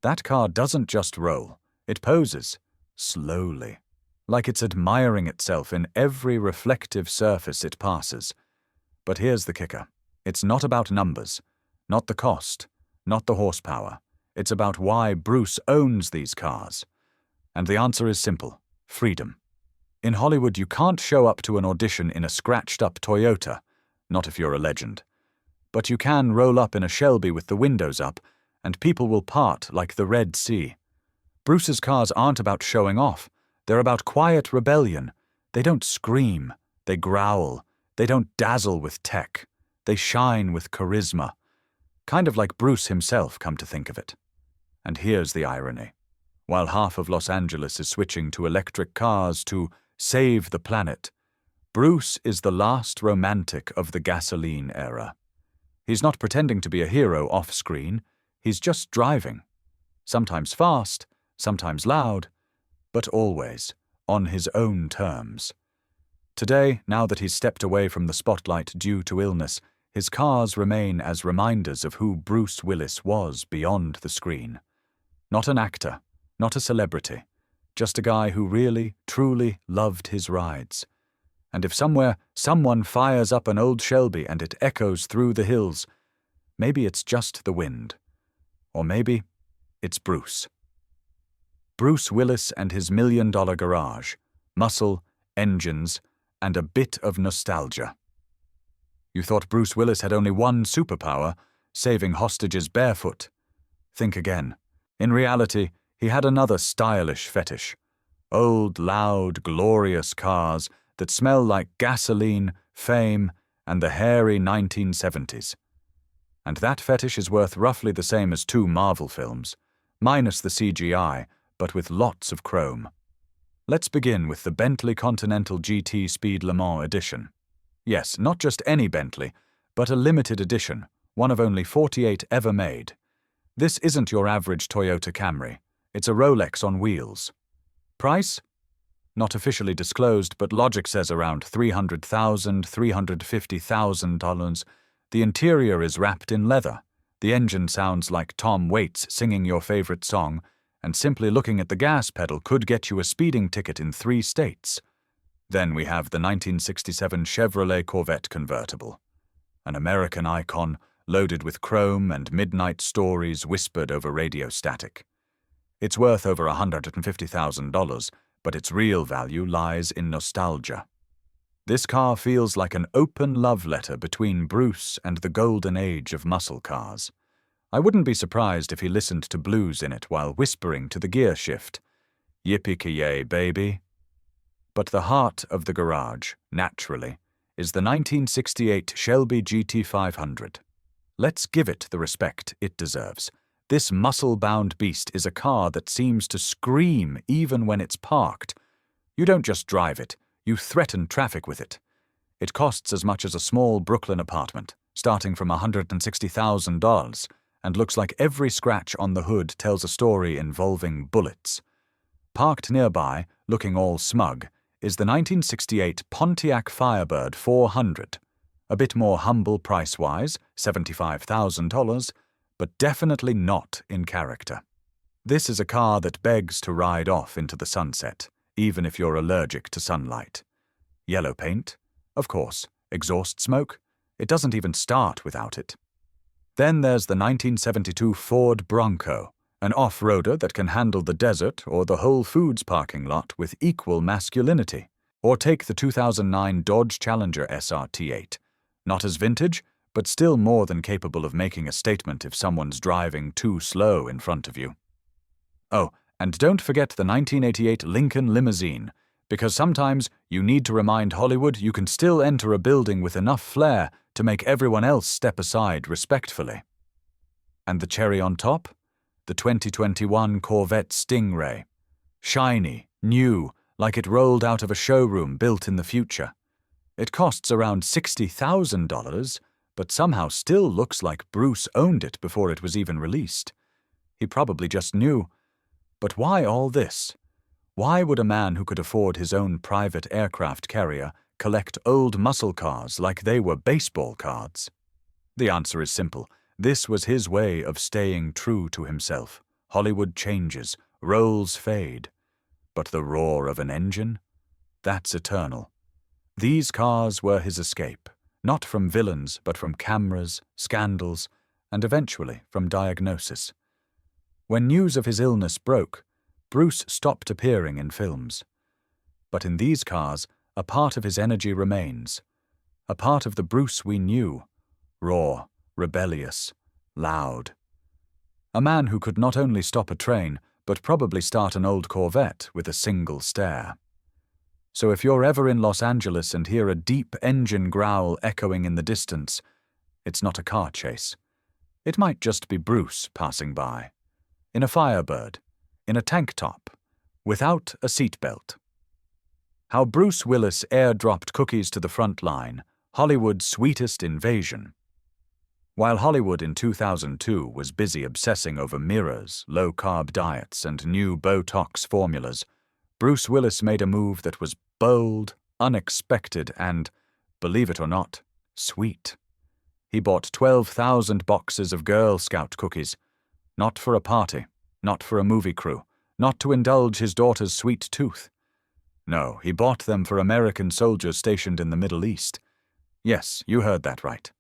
That car doesn't just roll, it poses, slowly, like it's admiring itself in every reflective surface it passes. But here's the kicker. It's not about numbers, not the cost, not the horsepower. It's about why Bruce owns these cars. And the answer is simple: freedom. In Hollywood, you can't show up to an audition in a scratched-up Toyota, not if you're a legend. But you can roll up in a Shelby with the windows up, and people will part like the Red Sea. Bruce's cars aren't about showing off. They're about quiet rebellion. They don't scream. They growl. They don't dazzle with tech. They shine with charisma. Kind of like Bruce himself, come to think of it. And here's the irony. While half of Los Angeles is switching to electric cars to save the planet, Bruce is the last romantic of the gasoline era. He's not pretending to be a hero off-screen. He's just driving. Sometimes fast, sometimes loud, but always on his own terms. Today, now that he's stepped away from the spotlight due to illness, his cars remain as reminders of who Bruce Willis was beyond the screen. Not an actor, not a celebrity, just a guy who really, truly loved his rides. And if somewhere someone fires up an old Shelby and it echoes through the hills, maybe it's just the wind. Or maybe it's Bruce. Bruce Willis and his $1 million garage, muscle, engines, and a bit of nostalgia. You thought Bruce Willis had only one superpower, saving hostages barefoot. Think again. In reality, he had another stylish fetish. Old, loud, glorious cars that smell like gasoline, fame, and the hairy 1970s. And that fetish is worth roughly the same as 2 Marvel films, minus the CGI, but with lots of chrome. Let's begin with the Bentley Continental GT Speed Le Mans edition. Yes, not just any Bentley, but a limited edition, one of only 48 ever made. This isn't your average Toyota Camry. It's a Rolex on wheels. Price? Not officially disclosed, but logic says around $300,000, $350,000. The interior is wrapped in leather. The engine sounds like Tom Waits singing your favorite song, and simply looking at the gas pedal could get you a speeding ticket in 3 states. Then we have the 1967 Chevrolet Corvette convertible, an American icon loaded with chrome and midnight stories whispered over radio static. It's worth over $150,000, but its real value lies in nostalgia. This car feels like an open love letter between Bruce and the golden age of muscle cars. I wouldn't be surprised if he listened to blues in it while whispering to the gear shift, "Yippee-ki-yay, baby." But the heart of the garage, naturally, is the 1968 Shelby GT500. Let's give it the respect it deserves. This muscle-bound beast is a car that seems to scream even when it's parked. You don't just drive it, you threaten traffic with it. It costs as much as a small Brooklyn apartment, starting from $160,000, and looks like every scratch on the hood tells a story involving bullets. Parked nearby, looking all smug, is the 1968 Pontiac Firebird 400. A bit more humble price-wise, $75,000, but definitely not in character. This is a car that begs to ride off into the sunset, even if you're allergic to sunlight. Yellow paint, of course. Exhaust smoke, it doesn't even start without it. Then there's the 1972 Ford Bronco, an off-roader that can handle the desert or the Whole Foods parking lot with equal masculinity. Or take the 2009 Dodge Challenger SRT8. Not as vintage, but still more than capable of making a statement if someone's driving too slow in front of you. Oh, and don't forget the 1988 Lincoln Limousine, because sometimes you need to remind Hollywood you can still enter a building with enough flair to make everyone else step aside respectfully. And the cherry on top? The 2021 Corvette Stingray. Shiny, new, like it rolled out of a showroom built in the future. It costs around $60,000, but somehow still looks like Bruce owned it before it was even released. He probably just knew. But why all this? Why would a man who could afford his own private aircraft carrier collect old muscle cars like they were baseball cards? The answer is simple. This was his way of staying true to himself. Hollywood changes, roles fade. But the roar of an engine? That's eternal. These cars were his escape, not from villains, but from cameras, scandals, and eventually from diagnosis. When news of his illness broke, Bruce stopped appearing in films. But in these cars, a part of his energy remains. A part of the Bruce we knew, raw, rebellious, loud. A man who could not only stop a train, but probably start an old Corvette with a single stare. So if you're ever in Los Angeles and hear a deep engine growl echoing in the distance, it's not a car chase. It might just be Bruce passing by. In a Firebird, in a tank top, without a seatbelt. How Bruce Willis airdropped cookies to the front line, Hollywood's sweetest invasion. While Hollywood in 2002 was busy obsessing over mirrors, low-carb diets, and new Botox formulas, Bruce Willis made a move that was bold, unexpected, and, believe it or not, sweet. He bought 12,000 boxes of Girl Scout cookies, not for a party, not for a movie crew, not to indulge his daughter's sweet tooth. No, he bought them for American soldiers stationed in the Middle East. Yes, you heard that right.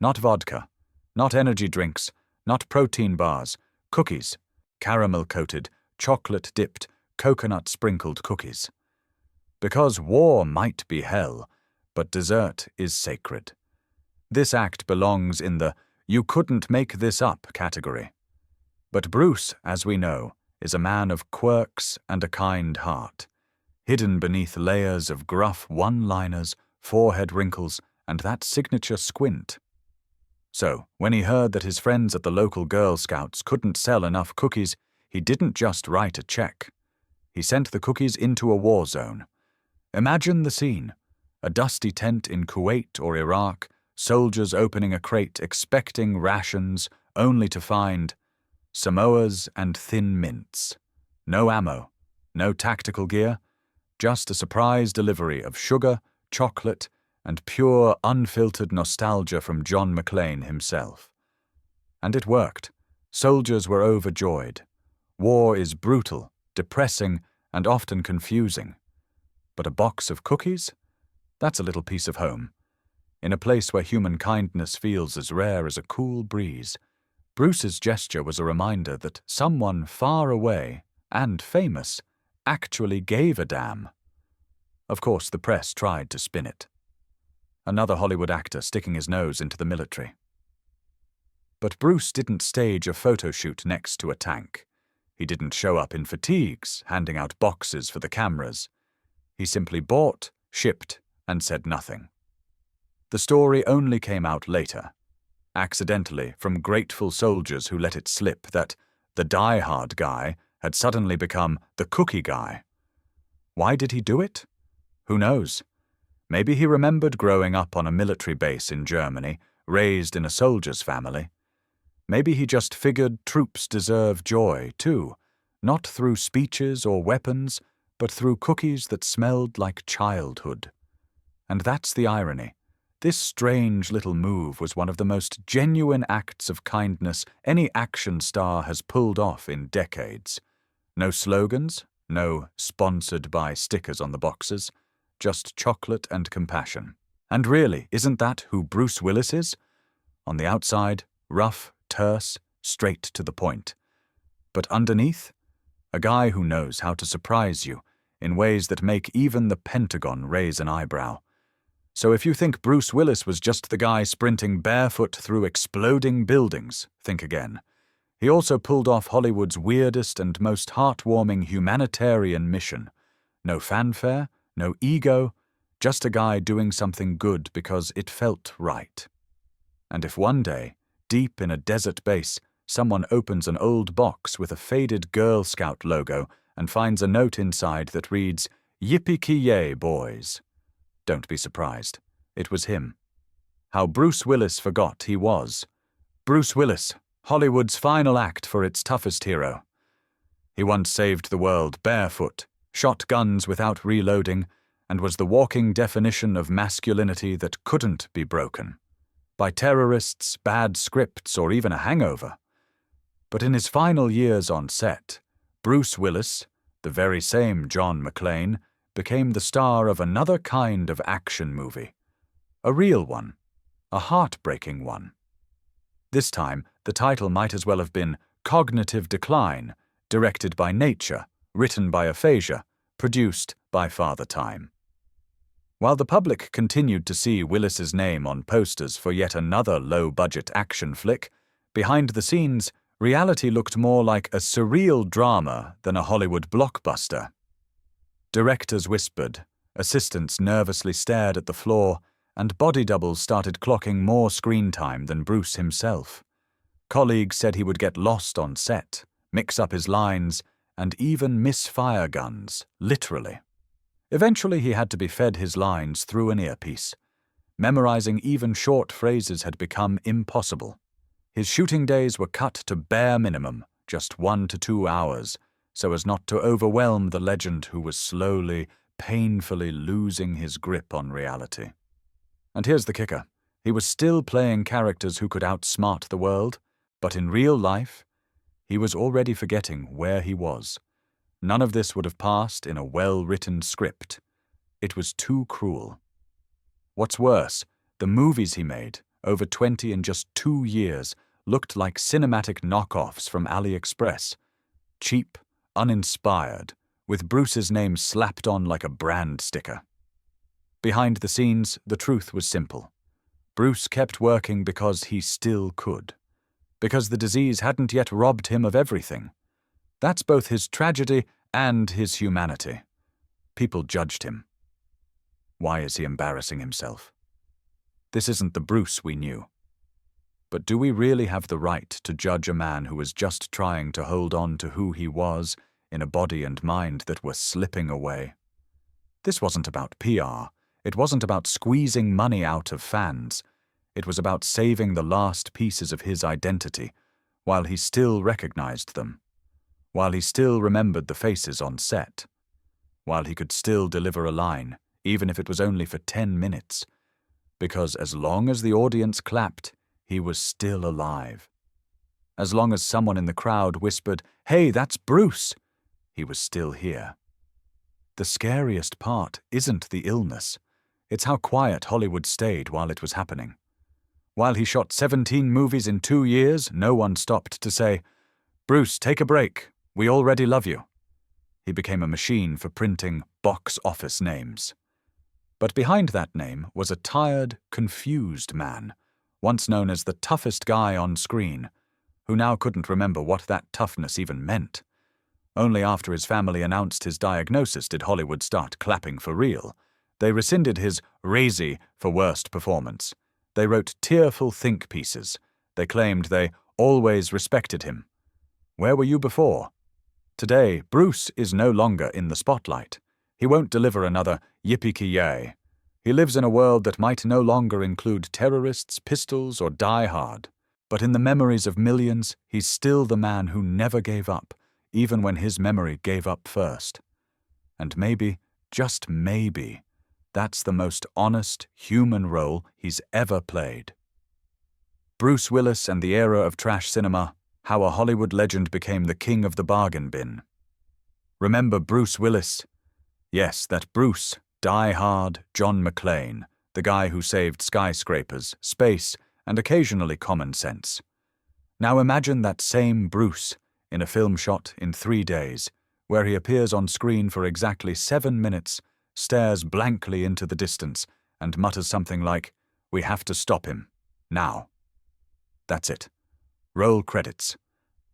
Not vodka, not energy drinks, not protein bars, cookies, caramel-coated, chocolate-dipped, coconut-sprinkled cookies. Because war might be hell, but dessert is sacred. This act belongs in the "you couldn't make this up" category. But Bruce, as we know, is a man of quirks and a kind heart, hidden beneath layers of gruff one-liners, forehead wrinkles, and that signature squint. So, when he heard that his friends at the local Girl Scouts couldn't sell enough cookies, he didn't just write a check. He sent the cookies into a war zone. Imagine the scene. A dusty tent in Kuwait or Iraq, soldiers opening a crate expecting rations, only to find Samoas and thin mints. No ammo, no tactical gear, just a surprise delivery of sugar, chocolate, and pure, unfiltered nostalgia from John McClane himself. And it worked. Soldiers were overjoyed. War is brutal, depressing, and often confusing. But a box of cookies? That's a little piece of home. In a place where human kindness feels as rare as a cool breeze, Bruce's gesture was a reminder that someone far away, and famous, actually gave a damn. Of course, the press tried to spin it. Another Hollywood actor sticking his nose into the military. But Bruce didn't stage a photo shoot next to a tank. He didn't show up in fatigues, handing out boxes for the cameras. He simply bought, shipped, and said nothing. The story only came out later, accidentally from grateful soldiers who let it slip that the die-hard guy had suddenly become the cookie guy. Why did he do it? Who knows? Maybe he remembered growing up on a military base in Germany, raised in a soldier's family. Maybe he just figured troops deserve joy, too, not through speeches or weapons, but through cookies that smelled like childhood. And that's the irony. This strange little move was one of the most genuine acts of kindness any action star has pulled off in decades. No slogans, no sponsored by stickers on the boxes, just chocolate and compassion. And really, isn't that who Bruce Willis is? On the outside, rough, terse, straight to the point. But underneath, a guy who knows how to surprise you in ways that make even the Pentagon raise an eyebrow. So if you think Bruce Willis was just the guy sprinting barefoot through exploding buildings, think again. He also pulled off Hollywood's weirdest and most heartwarming humanitarian mission. No fanfare, no ego, just a guy doing something good because it felt right. And if one day, deep in a desert base, someone opens an old box with a faded Girl Scout logo and finds a note inside that reads, "Yippee-ki-yay, boys," don't be surprised. It was him. How Bruce Willis forgot he was. Bruce Willis, Hollywood's final act for its toughest hero. He once saved the world barefoot, shot guns without reloading, and was the walking definition of masculinity that couldn't be broken by terrorists, bad scripts, or even a hangover. But in his final years on set, Bruce Willis, the very same John McClane, became the star of another kind of action movie. A real one. A heartbreaking one. This time, the title might as well have been Cognitive Decline, directed by Nature, written by Aphasia, produced by Father Time. While the public continued to see Willis's name on posters for yet another low-budget action flick, behind the scenes, reality looked more like a surreal drama than a Hollywood blockbuster. Directors whispered, assistants nervously stared at the floor, and body doubles started clocking more screen time than Bruce himself. Colleagues said he would get lost on set, mix up his lines, and even miss fire guns, literally. Eventually he had to be fed his lines through an earpiece. Memorizing even short phrases had become impossible. His shooting days were cut to bare minimum, just 1 to 2 hours, so as not to overwhelm the legend who was slowly, painfully losing his grip on reality. And here's the kicker. He was still playing characters who could outsmart the world, but in real life, he was already forgetting where he was. None of this would have passed in a well-written script. It was too cruel. What's worse, the movies he made, over 20 in just 2 years, looked like cinematic knockoffs from AliExpress. Cheap, uninspired, with Bruce's name slapped on like a brand sticker. Behind the scenes, the truth was simple. Bruce kept working because he still could. Because the disease hadn't yet robbed him of everything. That's both his tragedy and his humanity. People judged him. Why is he embarrassing himself? This isn't the Bruce we knew. But do we really have the right to judge a man who was just trying to hold on to who he was in a body and mind that were slipping away? This wasn't about PR. It wasn't about squeezing money out of fans. It was about saving the last pieces of his identity, while he still recognized them. While he still remembered the faces on set. While he could still deliver a line, even if it was only for 10 minutes. Because as long as the audience clapped, he was still alive. As long as someone in the crowd whispered, "Hey, that's Bruce," he was still here. The scariest part isn't the illness. It's how quiet Hollywood stayed while it was happening. While he shot 17 movies in 2 years, no one stopped to say, "Bruce, take a break. We already love you." He became a machine for printing box office names. But behind that name was a tired, confused man, once known as the toughest guy on screen, who now couldn't remember what that toughness even meant. Only after his family announced his diagnosis did Hollywood start clapping for real. They rescinded his "Razzie" for worst performance. They wrote tearful think pieces. They claimed they always respected him. Where were you before? Today, Bruce is no longer in the spotlight. He won't deliver another yippee-ki-yay. He lives in a world that might no longer include terrorists, pistols, or Die Hard. But in the memories of millions, he's still the man who never gave up, even when his memory gave up first. And maybe, just maybe, that's the most honest, human role he's ever played. Bruce Willis and the era of trash cinema, how a Hollywood legend became the king of the bargain bin. Remember Bruce Willis? Yes, that Bruce, Die Hard, John McClane, the guy who saved skyscrapers, space, and occasionally common sense. Now imagine that same Bruce in a film shot in 3 days, where he appears on screen for exactly 7 minutes, stares blankly into the distance, and mutters something like, "We have to stop him. Now." That's it. Roll credits.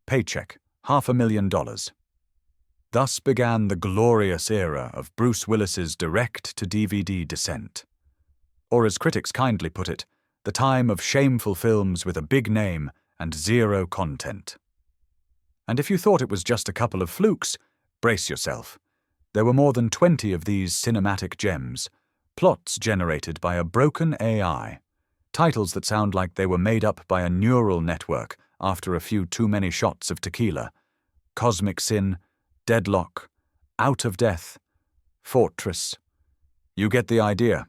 Paycheck, $500,000. Thus began the glorious era of Bruce Willis's direct-to-DVD descent. Or as critics kindly put it, the time of shameful films with a big name and zero content. And if you thought it was just a couple of flukes, brace yourself. There were more than 20 of these cinematic gems, plots generated by a broken AI, titles that sound like they were made up by a neural network after a few too many shots of tequila: Cosmic Sin, Deadlock, Out of Death, Fortress. You get the idea.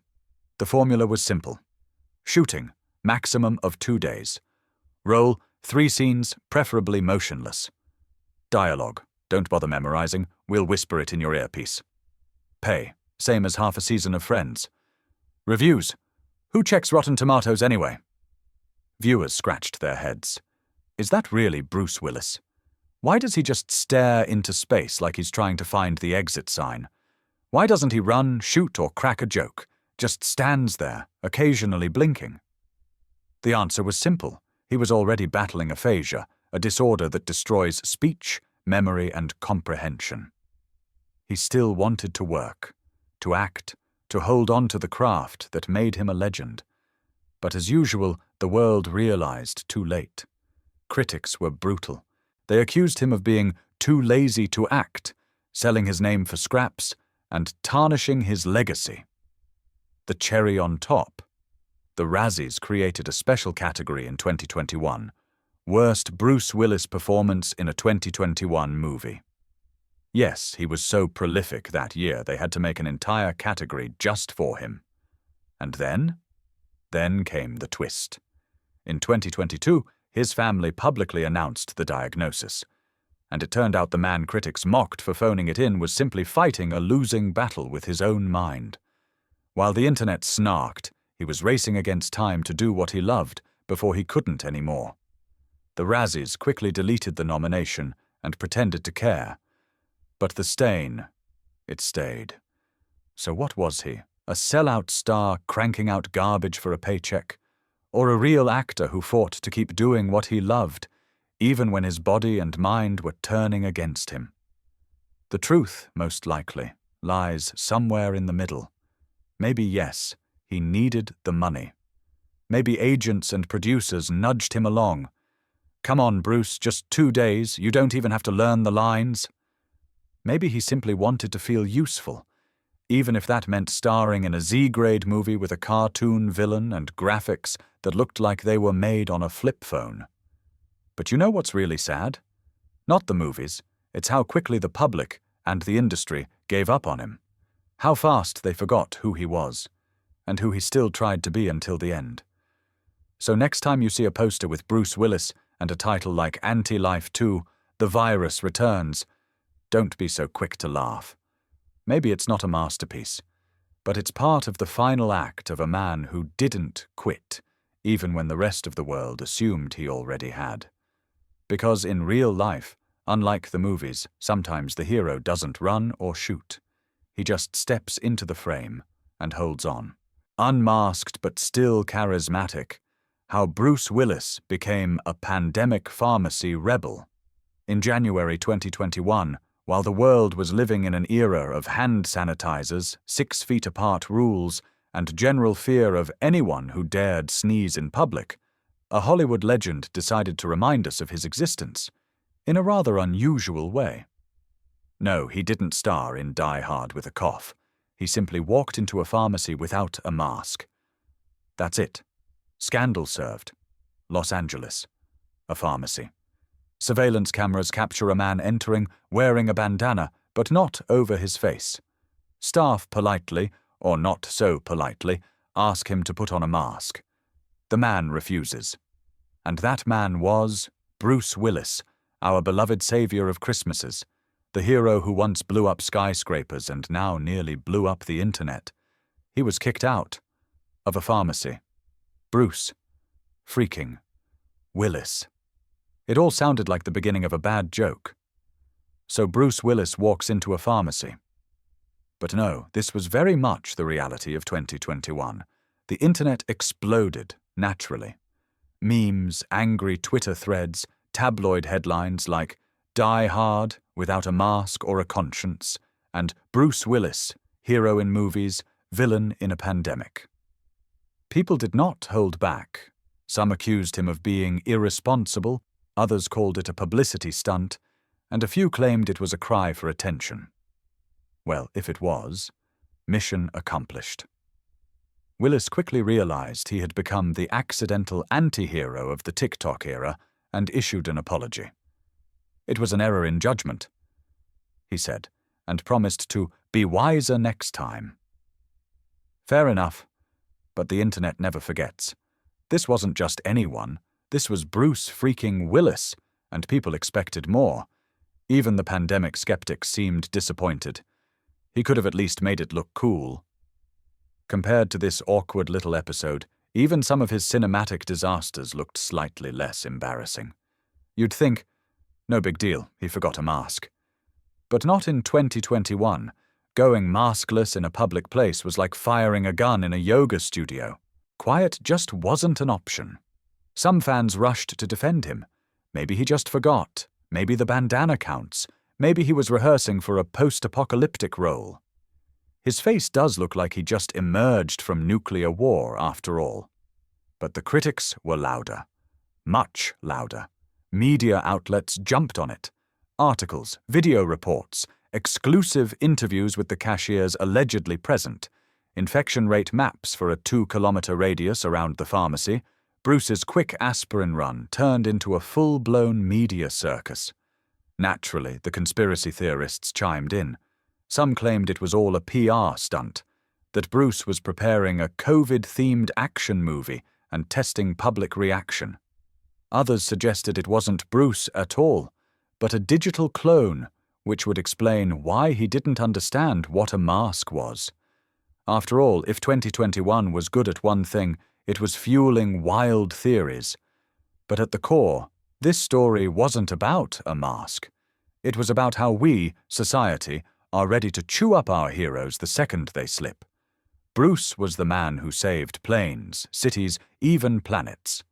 The formula was simple. Shooting, maximum of 2 days. Roll 3 scenes, preferably motionless. Dialogue, don't bother memorizing, we'll whisper it in your earpiece. Pay, same as half a season of Friends. Reviews, who checks Rotten Tomatoes anyway? Viewers scratched their heads. Is that really Bruce Willis? Why does he just stare into space like he's trying to find the exit sign? Why doesn't he run, shoot, or crack a joke? Just stands there, occasionally blinking. The answer was simple. He was already battling aphasia, a disorder that destroys speech, memory, and comprehension. He still wanted to work, to act, to hold on to the craft that made him a legend. But as usual, the world realized too late. Critics were brutal. They accused him of being too lazy to act, selling his name for scraps, and tarnishing his legacy. The cherry on top. The Razzies created a special category in 2021, Worst Bruce Willis Performance in a 2021 Movie. Yes, he was so prolific that year they had to make an entire category just for him. And then? Then came the twist. In 2022, his family publicly announced the diagnosis, and it turned out the man critics mocked for phoning it in was simply fighting a losing battle with his own mind. While the internet snarked, he was racing against time to do what he loved before he couldn't anymore. The Razzies quickly deleted the nomination and pretended to care. But the stain, it stayed. So what was he? A sellout star cranking out garbage for a paycheck? Or a real actor who fought to keep doing what he loved, even when his body and mind were turning against him? The truth, most likely, lies somewhere in the middle. Maybe yes, he needed the money. Maybe agents and producers nudged him along. Come on, Bruce, just 2 days, you don't even have to learn the lines. Maybe he simply wanted to feel useful, even if that meant starring in a Z-grade movie with a cartoon villain and graphics that looked like they were made on a flip phone. But you know what's really sad? Not the movies, it's how quickly the public and the industry gave up on him. How fast they forgot who he was, and who he still tried to be until the end. So next time you see a poster with Bruce Willis and a title like Anti-Life 2, The Virus Returns, don't be so quick to laugh. Maybe it's not a masterpiece, but it's part of the final act of a man who didn't quit, even when the rest of the world assumed he already had. Because in real life, unlike the movies, sometimes the hero doesn't run or shoot. He just steps into the frame and holds on. Unmasked but still charismatic, how Bruce Willis became a pandemic pharmacy rebel. In January 2021, while the world was living in an era of hand sanitizers, 6 feet apart rules, and general fear of anyone who dared sneeze in public, a Hollywood legend decided to remind us of his existence, in a rather unusual way. No, he didn't star in Die Hard with a cough. He simply walked into a pharmacy without a mask. That's it. Scandal served. Los Angeles. A pharmacy. Surveillance cameras capture a man entering, wearing a bandana, but not over his face. Staff politely, or not so politely, ask him to put on a mask. The man refuses. And that man was Bruce Willis, our beloved savior of Christmases, the hero who once blew up skyscrapers and now nearly blew up the internet. He was kicked out of a pharmacy. Bruce. Freaking Willis. It all sounded like the beginning of a bad joke. So Bruce Willis walks into a pharmacy. But no, this was very much the reality of 2021. The internet exploded naturally. Memes, angry Twitter threads, tabloid headlines like Die Hard, without a mask or a conscience, and Bruce Willis, hero in movies, villain in a pandemic. People did not hold back. Some accused him of being irresponsible, others called it a publicity stunt, and a few claimed it was a cry for attention. Well, if it was, mission accomplished. Willis quickly realized he had become the accidental anti-hero of the TikTok era and issued an apology. It was an error in judgment, he said, and promised to be wiser next time. Fair enough, but the internet never forgets. This wasn't just anyone. This was Bruce freaking Willis, and people expected more. Even the pandemic skeptics seemed disappointed. He could have at least made it look cool. Compared to this awkward little episode, even some of his cinematic disasters looked slightly less embarrassing. You'd think, no big deal, he forgot a mask. But not in 2021. Going maskless in a public place was like firing a gun in a yoga studio. Quiet just wasn't an option. Some fans rushed to defend him. Maybe he just forgot. Maybe the bandana counts. Maybe he was rehearsing for a post-apocalyptic role. His face does look like he just emerged from nuclear war, after all. But the critics were louder. Much louder. Media outlets jumped on it. Articles, video reports, exclusive interviews with the cashiers allegedly present, infection rate maps for a 2-kilometer radius around the pharmacy. Bruce's quick aspirin run turned into a full-blown media circus. Naturally, the conspiracy theorists chimed in. Some claimed it was all a PR stunt, that Bruce was preparing a COVID-themed action movie and testing public reaction. Others suggested it wasn't Bruce at all, but a digital clone, which would explain why he didn't understand what a mask was. After all, if 2021 was good at one thing, it was fueling wild theories. But at the core, this story wasn't about a mask. It was about how we, society, are ready to chew up our heroes the second they slip. Bruce was the man who saved planes, cities, even planets.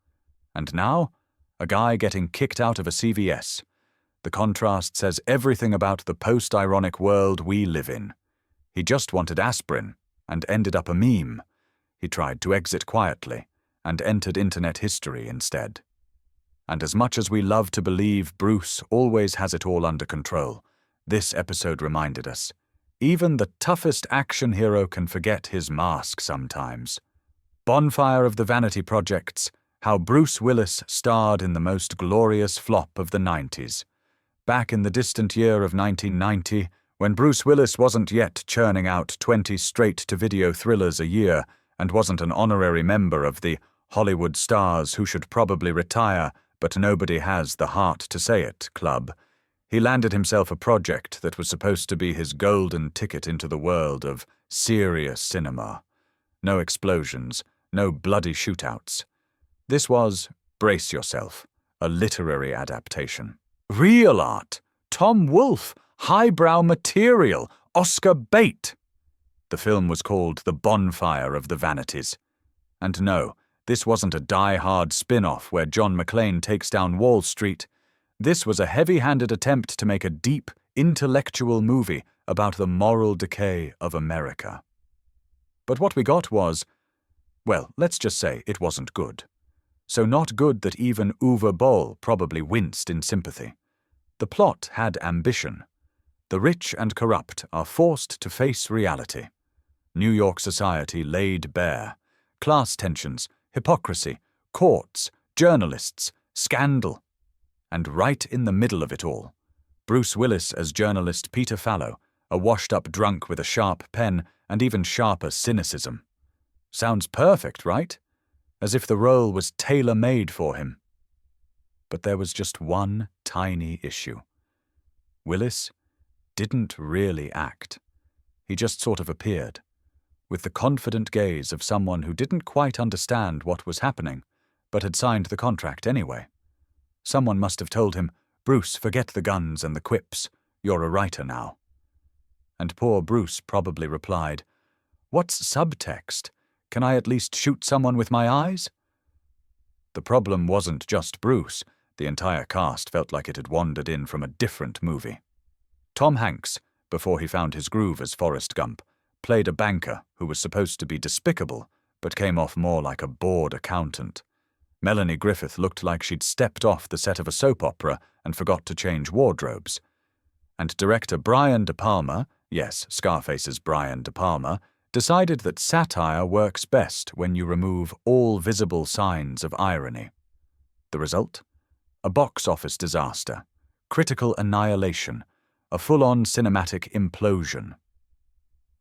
And now, a guy getting kicked out of a CVS. The contrast says everything about the post-ironic world we live in. He just wanted aspirin, and ended up a meme. He tried to exit quietly, and entered internet history instead. And as much as we love to believe Bruce always has it all under control, this episode reminded us, even the toughest action hero can forget his mask sometimes. Bonfire of the Vanity Projects, how Bruce Willis starred in the most glorious flop of the 90s. Back in the distant year of 1990, when Bruce Willis wasn't yet churning out 20 straight-to-video thrillers a year and wasn't an honorary member of the Hollywood stars who should probably retire but nobody has the heart to say it club, he landed himself a project that was supposed to be his golden ticket into the world of serious cinema. No explosions, no bloody shootouts. This was, brace yourself, a literary adaptation. Real art! Tom Wolfe! Highbrow material! Oscar bait! The film was called The Bonfire of the Vanities. And no, this wasn't a die-hard spin-off where John McClane takes down Wall Street. This was a heavy-handed attempt to make a deep, intellectual movie about the moral decay of America. But what we got was, well, let's just say it wasn't good. So not good that even Uwe Boll probably winced in sympathy. The plot had ambition. The rich and corrupt are forced to face reality. New York society laid bare. Class tensions, hypocrisy, courts, journalists, scandal. And right in the middle of it all, Bruce Willis as journalist Peter Fallow, a washed-up drunk with a sharp pen and even sharper cynicism. Sounds perfect, right? As if the role was tailor-made for him. But there was just one tiny issue. Willis didn't really act. He just sort of appeared, with the confident gaze of someone who didn't quite understand what was happening, but had signed the contract anyway. Someone must have told him, "Bruce, forget the guns and the quips. You're a writer now." And poor Bruce probably replied, "What's subtext? Can I at least shoot someone with my eyes?" The problem wasn't just Bruce. The entire cast felt like it had wandered in from a different movie. Tom Hanks, before he found his groove as Forrest Gump, played a banker who was supposed to be despicable, but came off more like a bored accountant. Melanie Griffith looked like she'd stepped off the set of a soap opera and forgot to change wardrobes. And director Brian De Palma, yes, Scarface's Brian De Palma, decided that satire works best when you remove all visible signs of irony. The result? A box office disaster, critical annihilation, a full-on cinematic implosion.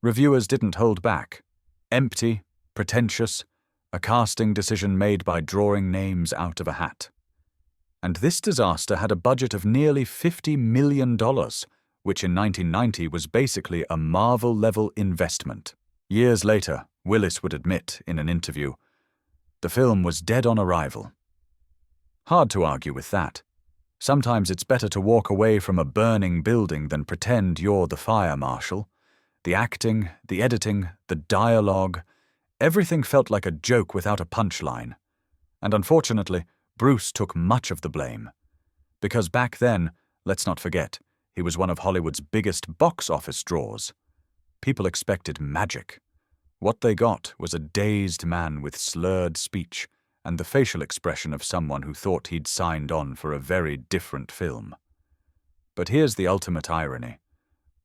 Reviewers didn't hold back. Empty, pretentious, a casting decision made by drawing names out of a hat. And this disaster had a budget of nearly $50 million, which in 1990 was basically a Marvel-level investment. Years later, Willis would admit in an interview, the film was dead on arrival. Hard to argue with that. Sometimes it's better to walk away from a burning building than pretend you're the fire marshal. The acting, the editing, the dialogue, everything felt like a joke without a punchline. And unfortunately, Bruce took much of the blame. Because back then, let's not forget, he was one of Hollywood's biggest box office draws. People expected magic. What they got was a dazed man with slurred speech and the facial expression of someone who thought he'd signed on for a very different film. But here's the ultimate irony.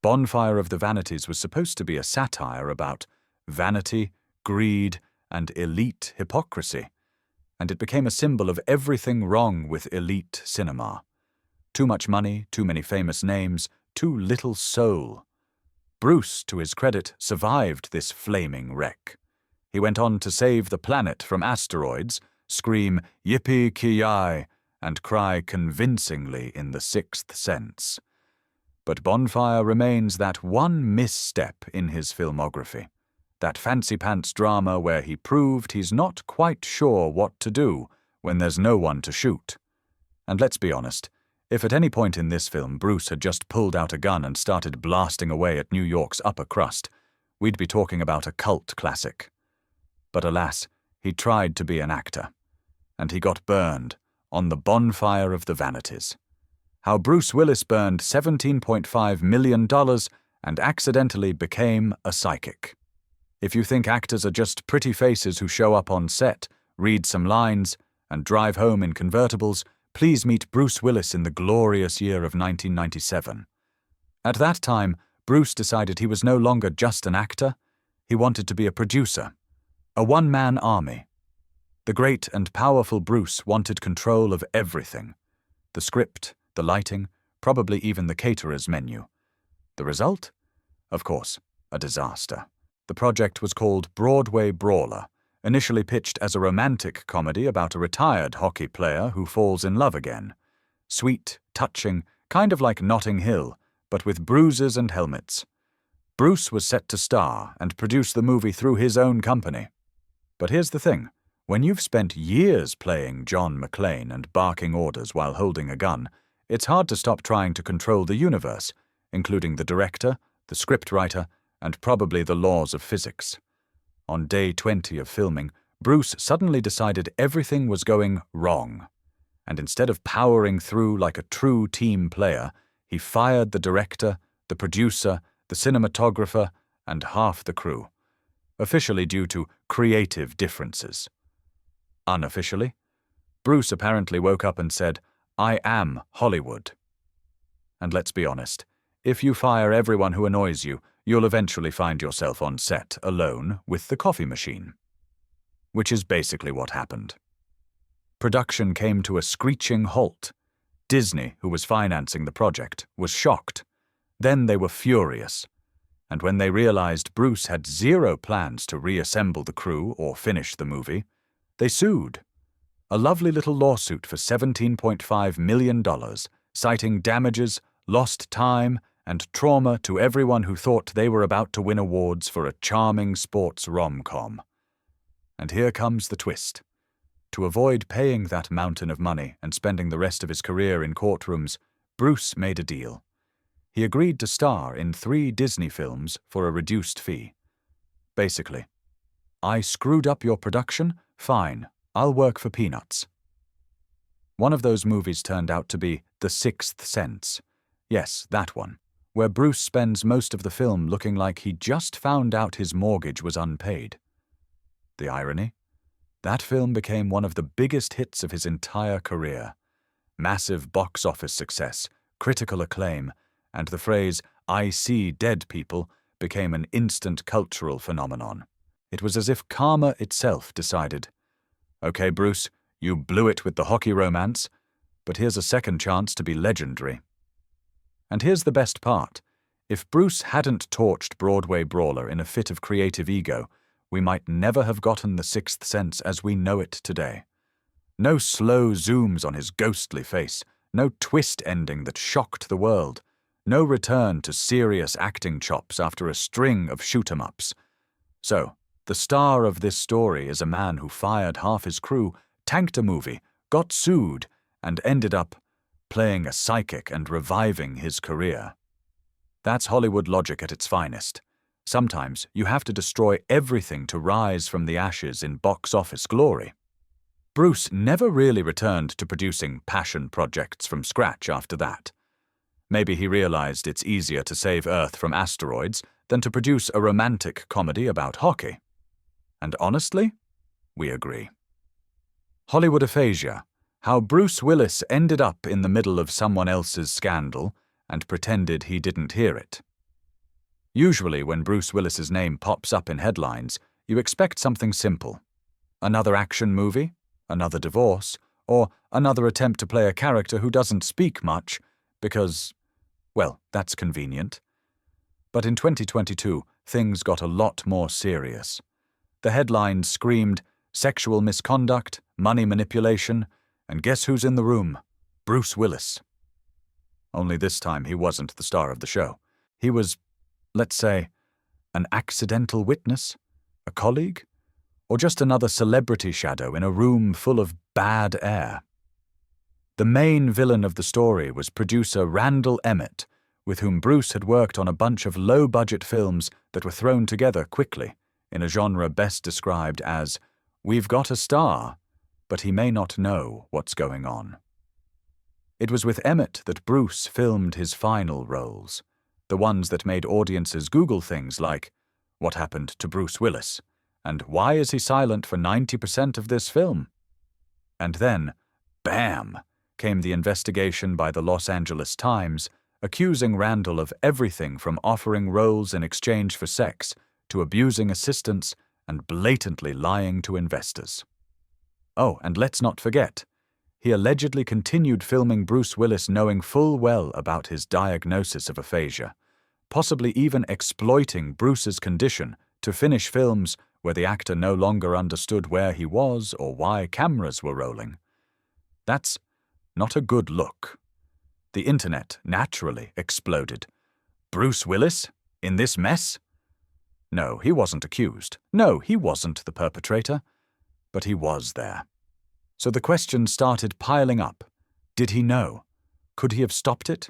Bonfire of the Vanities was supposed to be a satire about vanity, greed, and elite hypocrisy, and it became a symbol of everything wrong with elite cinema. Too much money, too many famous names, too little soul. Bruce, to his credit, survived this flaming wreck. He went on to save the planet from asteroids, scream yippee-ki-yay, and cry convincingly in The Sixth Sense. But Bonfire remains that one misstep in his filmography, that fancy-pants drama where he proved he's not quite sure what to do when there's no one to shoot. And let's be honest, if at any point in this film Bruce had just pulled out a gun and started blasting away at New York's upper crust, we'd be talking about a cult classic. But alas, he tried to be an actor, and he got burned on the Bonfire of the Vanities. How Bruce Willis burned $17.5 million and accidentally became a psychic. If you think actors are just pretty faces who show up on set, read some lines, and drive home in convertibles, please meet Bruce Willis in the glorious year of 1997. At that time, Bruce decided he was no longer just an actor. He wanted to be a producer, a one-man army. The great and powerful Bruce wanted control of everything. The script, the lighting, probably even the caterer's menu. The result? Of course, a disaster. The project was called Broadway Brawler, initially pitched as a romantic comedy about a retired hockey player who falls in love again. Sweet, touching, kind of like Notting Hill, but with bruises and helmets. Bruce was set to star and produce the movie through his own company. But here's the thing. When you've spent years playing John McClane and barking orders while holding a gun, it's hard to stop trying to control the universe, including the director, the scriptwriter, and probably the laws of physics. On day 20 of filming, Bruce suddenly decided everything was going wrong. And instead of powering through like a true team player, he fired the director, the producer, the cinematographer, and half the crew. Officially due to creative differences. Unofficially, Bruce apparently woke up and said, "I am Hollywood." And let's be honest, if you fire everyone who annoys you, you'll eventually find yourself on set alone with the coffee machine. Which is basically what happened. Production came to a screeching halt. Disney, who was financing the project, was shocked. Then they were furious. And when they realized Bruce had zero plans to reassemble the crew or finish the movie, they sued. A lovely little lawsuit for $17.5 million, citing damages, lost time, and trauma to everyone who thought they were about to win awards for a charming sports rom-com. And here comes the twist. To avoid paying that mountain of money and spending the rest of his career in courtrooms, Bruce made a deal. He agreed to star in 3 Disney films for a reduced fee. Basically, I screwed up your production? Fine, I'll work for peanuts. One of those movies turned out to be The Sixth Sense. Yes, that one, where Bruce spends most of the film looking like he just found out his mortgage was unpaid. The irony? That film became one of the biggest hits of his entire career. Massive box office success, critical acclaim, and the phrase, "I see dead people," became an instant cultural phenomenon. It was as if karma itself decided, "Okay, Bruce, you blew it with the hockey romance, but here's a second chance to be legendary." And here's the best part. If Bruce hadn't torched Broadway Brawler in a fit of creative ego, we might never have gotten The Sixth Sense as we know it today. No slow zooms on his ghostly face, no twist ending that shocked the world, no return to serious acting chops after a string of shoot-'em-ups. So, the star of this story is a man who fired half his crew, tanked a movie, got sued, and ended up playing a psychic and reviving his career. That's Hollywood logic at its finest. Sometimes you have to destroy everything to rise from the ashes in box office glory. Bruce never really returned to producing passion projects from scratch after that. Maybe he realized it's easier to save Earth from asteroids than to produce a romantic comedy about hockey. And honestly, we agree. Hollywood aphasia, how Bruce Willis ended up in the middle of someone else's scandal and pretended he didn't hear it. Usually when Bruce Willis's name pops up in headlines, you expect something simple. Another action movie, another divorce, or another attempt to play a character who doesn't speak much because, well, that's convenient. But in 2022, things got a lot more serious. The headlines screamed sexual misconduct, money manipulation, and guess who's in the room? Bruce Willis. Only this time he wasn't the star of the show. He was, let's say, an accidental witness, a colleague, or just another celebrity shadow in a room full of bad air. The main villain of the story was producer Randall Emmett, with whom Bruce had worked on a bunch of low-budget films that were thrown together quickly, in a genre best described as, "We've got a star, but he may not know what's going on." It was with Emmett that Bruce filmed his final roles, the ones that made audiences Google things like, "What happened to Bruce Willis?" and "Why is he silent for 90% of this film?" And then, bam, came the investigation by the Los Angeles Times, accusing Randall of everything from offering roles in exchange for sex to abusing assistants and blatantly lying to investors. Oh, and let's not forget, he allegedly continued filming Bruce Willis knowing full well about his diagnosis of aphasia, possibly even exploiting Bruce's condition to finish films where the actor no longer understood where he was or why cameras were rolling. That's not a good look. The internet naturally exploded. Bruce Willis? In this mess? No, he wasn't accused. No, he wasn't the perpetrator. But he was there. So the questions started piling up. Did he know? Could he have stopped it?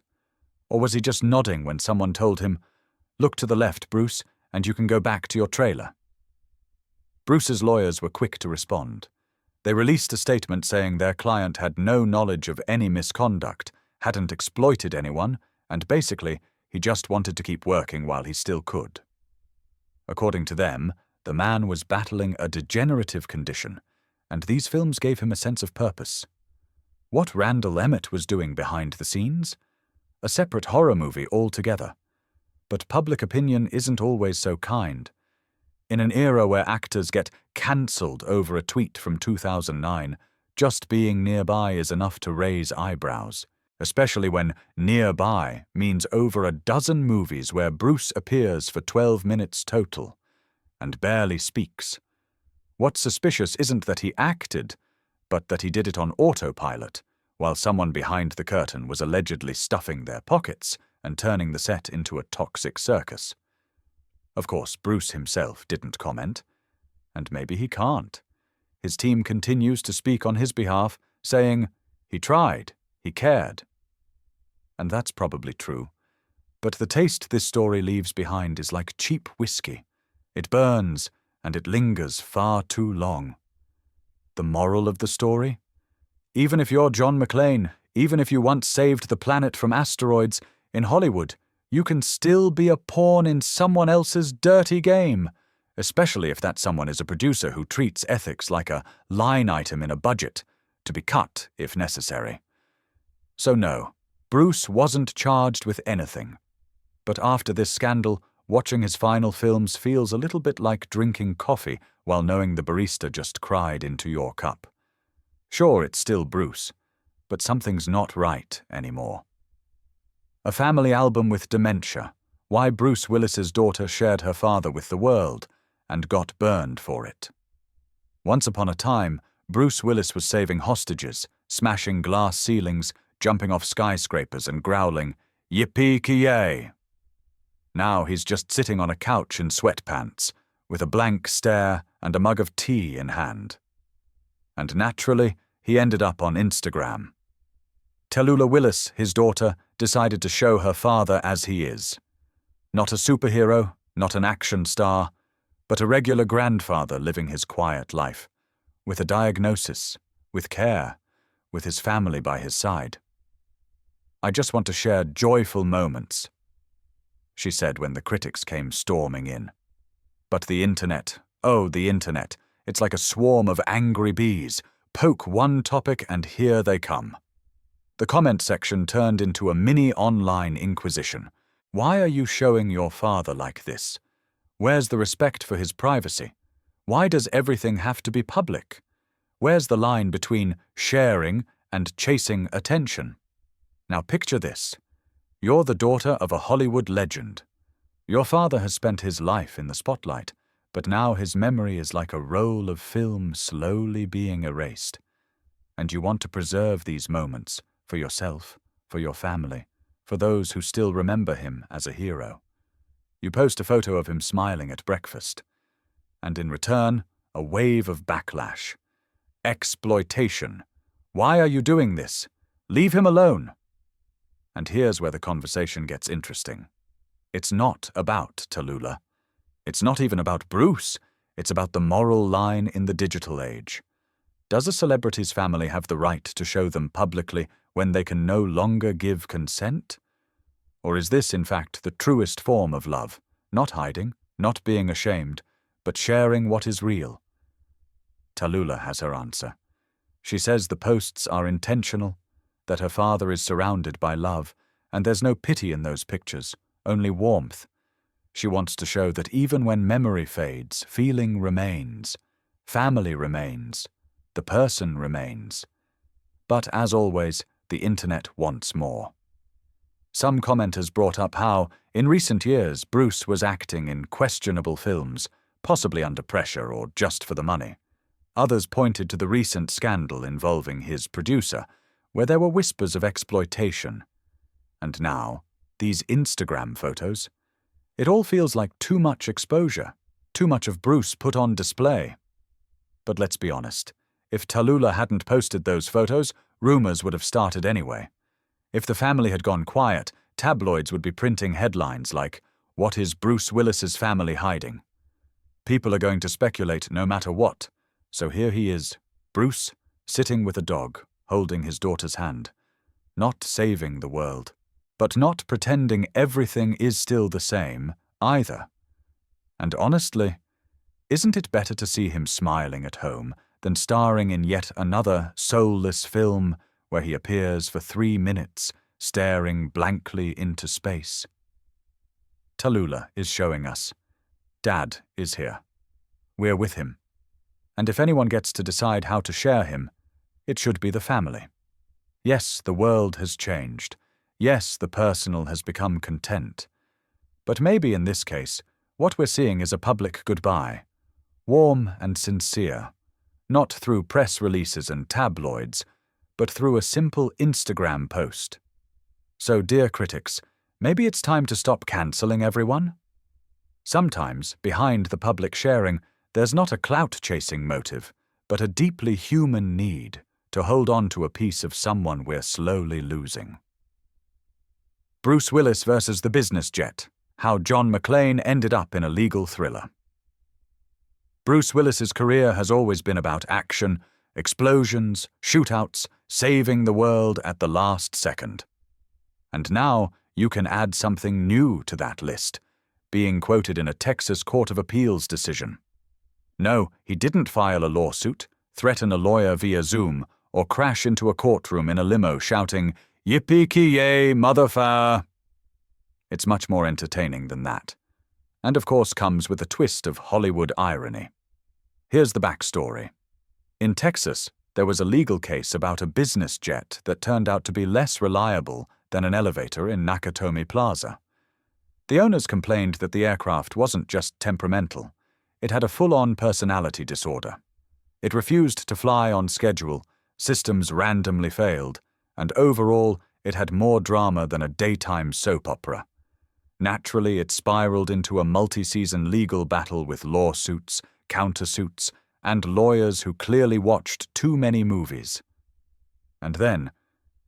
Or was he just nodding when someone told him, "Look to the left, Bruce, and you can go back to your trailer"? Bruce's lawyers were quick to respond. They released a statement saying their client had no knowledge of any misconduct, hadn't exploited anyone, and basically, he just wanted to keep working while he still could. According to them, the man was battling a degenerative condition, and these films gave him a sense of purpose. What Randall Emmett was doing behind the scenes? A separate horror movie altogether. But public opinion isn't always so kind. In an era where actors get cancelled over a tweet from 2009, just being nearby is enough to raise eyebrows, especially when nearby means over a dozen movies where Bruce appears for 12 minutes total and barely speaks. What's suspicious isn't that he acted, but that he did it on autopilot, while someone behind the curtain was allegedly stuffing their pockets and turning the set into a toxic circus. Of course, Bruce himself didn't comment, and maybe he can't. His team continues to speak on his behalf, saying, he tried, he cared. And that's probably true. But the taste this story leaves behind is like cheap whiskey. It burns, and it lingers far too long. The moral of the story? Even if you're John McClane, even if you once saved the planet from asteroids, in Hollywood, you can still be a pawn in someone else's dirty game, especially if that someone is a producer who treats ethics like a line item in a budget, to be cut if necessary. So no, Bruce wasn't charged with anything. But after this scandal, watching his final films feels a little bit like drinking coffee while knowing the barista just cried into your cup. Sure, it's still Bruce, but something's not right anymore. A family album with dementia, why Bruce Willis's daughter shared her father with the world and got burned for it. Once upon a time, Bruce Willis was saving hostages, smashing glass ceilings, jumping off skyscrapers and growling, "Yippee-ki-yay!" Now he's just sitting on a couch in sweatpants, with a blank stare and a mug of tea in hand. And naturally, he ended up on Instagram. Tallulah Willis, his daughter, decided to show her father as he is. Not a superhero, not an action star, but a regular grandfather living his quiet life, with a diagnosis, with care, with his family by his side. "I just want to share joyful moments," she said when the critics came storming in. But the internet, oh, the internet, it's like a swarm of angry bees. Poke one topic and here they come. The comment section turned into a mini online inquisition. Why are you showing your father like this? Where's the respect for his privacy? Why does everything have to be public? Where's the line between sharing and chasing attention? Now picture this. You're the daughter of a Hollywood legend. Your father has spent his life in the spotlight, but now his memory is like a roll of film slowly being erased. And you want to preserve these moments for yourself, for your family, for those who still remember him as a hero. You post a photo of him smiling at breakfast. And in return, a wave of backlash. Exploitation. Why are you doing this? Leave him alone. And here's where the conversation gets interesting. It's not about Tallulah. It's not even about Bruce. It's about the moral line in the digital age. Does a celebrity's family have the right to show them publicly when they can no longer give consent? Or is this, in fact, the truest form of love, not hiding, not being ashamed, but sharing what is real? Tallulah has her answer. She says the posts are intentional, that her father is surrounded by love, and there's no pity in those pictures, only warmth. She wants to show that even when memory fades, feeling remains, family remains, the person remains. But as always, the internet wants more. Some commenters brought up how, in recent years, Bruce was acting in questionable films, possibly under pressure or just for the money. Others pointed to the recent scandal involving his producer, where there were whispers of exploitation. And now, these Instagram photos. It all feels like too much exposure, too much of Bruce put on display. But let's be honest. If Tallulah hadn't posted those photos, rumors would have started anyway. If the family had gone quiet, tabloids would be printing headlines like, "What is Bruce Willis's family hiding?" People are going to speculate no matter what. So here he is, Bruce, sitting with a dog, holding his daughter's hand. Not saving the world, but not pretending everything is still the same either. And honestly, isn't it better to see him smiling at home than starring in yet another soulless film where he appears for 3 minutes, staring blankly into space? Tallulah is showing us. Dad is here. We're with him. And if anyone gets to decide how to share him, it should be the family. Yes, the world has changed. Yes, the personal has become content. But maybe in this case, what we're seeing is a public goodbye. Warm and sincere. Not through press releases and tabloids, but through a simple Instagram post. So, dear critics, maybe it's time to stop cancelling everyone? Sometimes, behind the public sharing, there's not a clout-chasing motive, but a deeply human need to hold on to a piece of someone we're slowly losing. Bruce Willis versus the business jet. How John McClane ended up in a legal thriller. Bruce Willis's career has always been about action, explosions, shootouts, saving the world at the last second. And now you can add something new to that list, being quoted in a Texas Court of Appeals decision. No, he didn't file a lawsuit, threaten a lawyer via Zoom, or crash into a courtroom in a limo shouting, "Yippee-ki-yay, motherfucker!" It's much more entertaining than that. And of course comes with a twist of Hollywood irony. Here's the backstory. In Texas, there was a legal case about a business jet that turned out to be less reliable than an elevator in Nakatomi Plaza. The owners complained that the aircraft wasn't just temperamental. It had a full-on personality disorder. It refused to fly on schedule, systems randomly failed, and overall, it had more drama than a daytime soap opera. Naturally, it spiraled into a multi-season legal battle with lawsuits, countersuits, and lawyers who clearly watched too many movies. And then,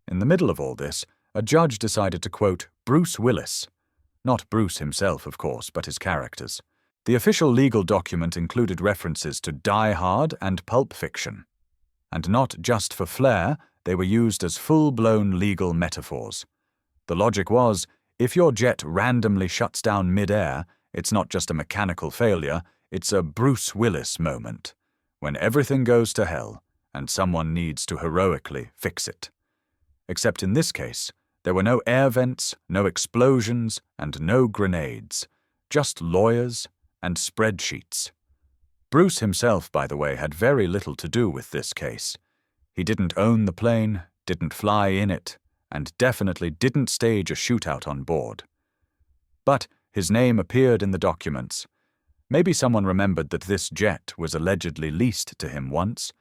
in the middle of all this, a judge decided to quote Bruce Willis. Not Bruce himself, of course, but his characters. The official legal document included references to Die Hard and Pulp Fiction. And not just for flair, they were used as full-blown legal metaphors. The logic was, if your jet randomly shuts down mid-air, it's not just a mechanical failure, it's a Bruce Willis moment, when everything goes to hell and someone needs to heroically fix it. Except in this case, there were no air vents, no explosions, and no grenades, just lawyers and spreadsheets. Bruce himself, by the way, had very little to do with this case. He didn't own the plane, didn't fly in it, and definitely didn't stage a shootout on board. But his name appeared in the documents. Maybe someone remembered that this jet was allegedly leased to him once.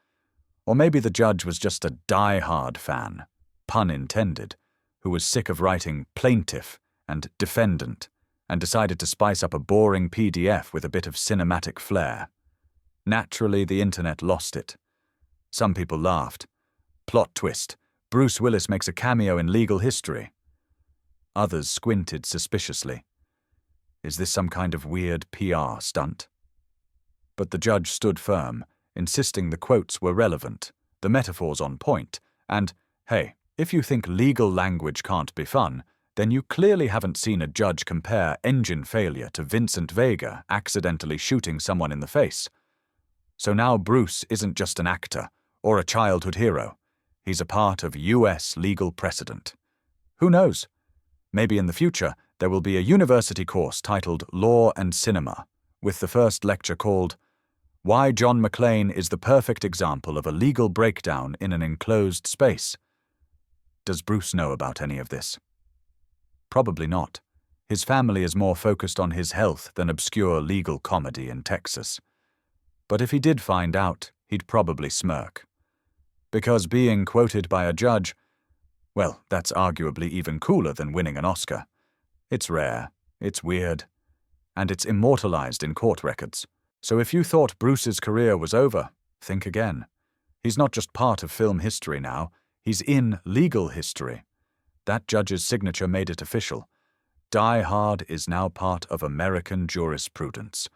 Or maybe the judge was just a die-hard fan, pun intended, who was sick of writing plaintiff and defendant, and decided to spice up a boring PDF with a bit of cinematic flair. Naturally, the internet lost it. Some people laughed. Plot twist. Bruce Willis makes a cameo in legal history. Others squinted suspiciously. Is this some kind of weird PR stunt? But the judge stood firm, insisting the quotes were relevant, the metaphors on point, and, hey, if you think legal language can't be fun, then you clearly haven't seen a judge compare engine failure to Vincent Vega accidentally shooting someone in the face. So now Bruce isn't just an actor or a childhood hero. He's a part of US legal precedent. Who knows? Maybe in the future there will be a university course titled Law and Cinema, with the first lecture called Why John McClane is the Perfect Example of a Legal Breakdown in an Enclosed Space. Does Bruce know about any of this? Probably not. His family is more focused on his health than obscure legal comedy in Texas. But if he did find out, he'd probably smirk. Because being quoted by a judge, well, that's arguably even cooler than winning an Oscar. It's rare, it's weird, and it's immortalized in court records. So if you thought Bruce's career was over, Think again. He's not just part of film history now, he's in legal history. That judge's signature made it official. Die Hard is now part of American jurisprudence.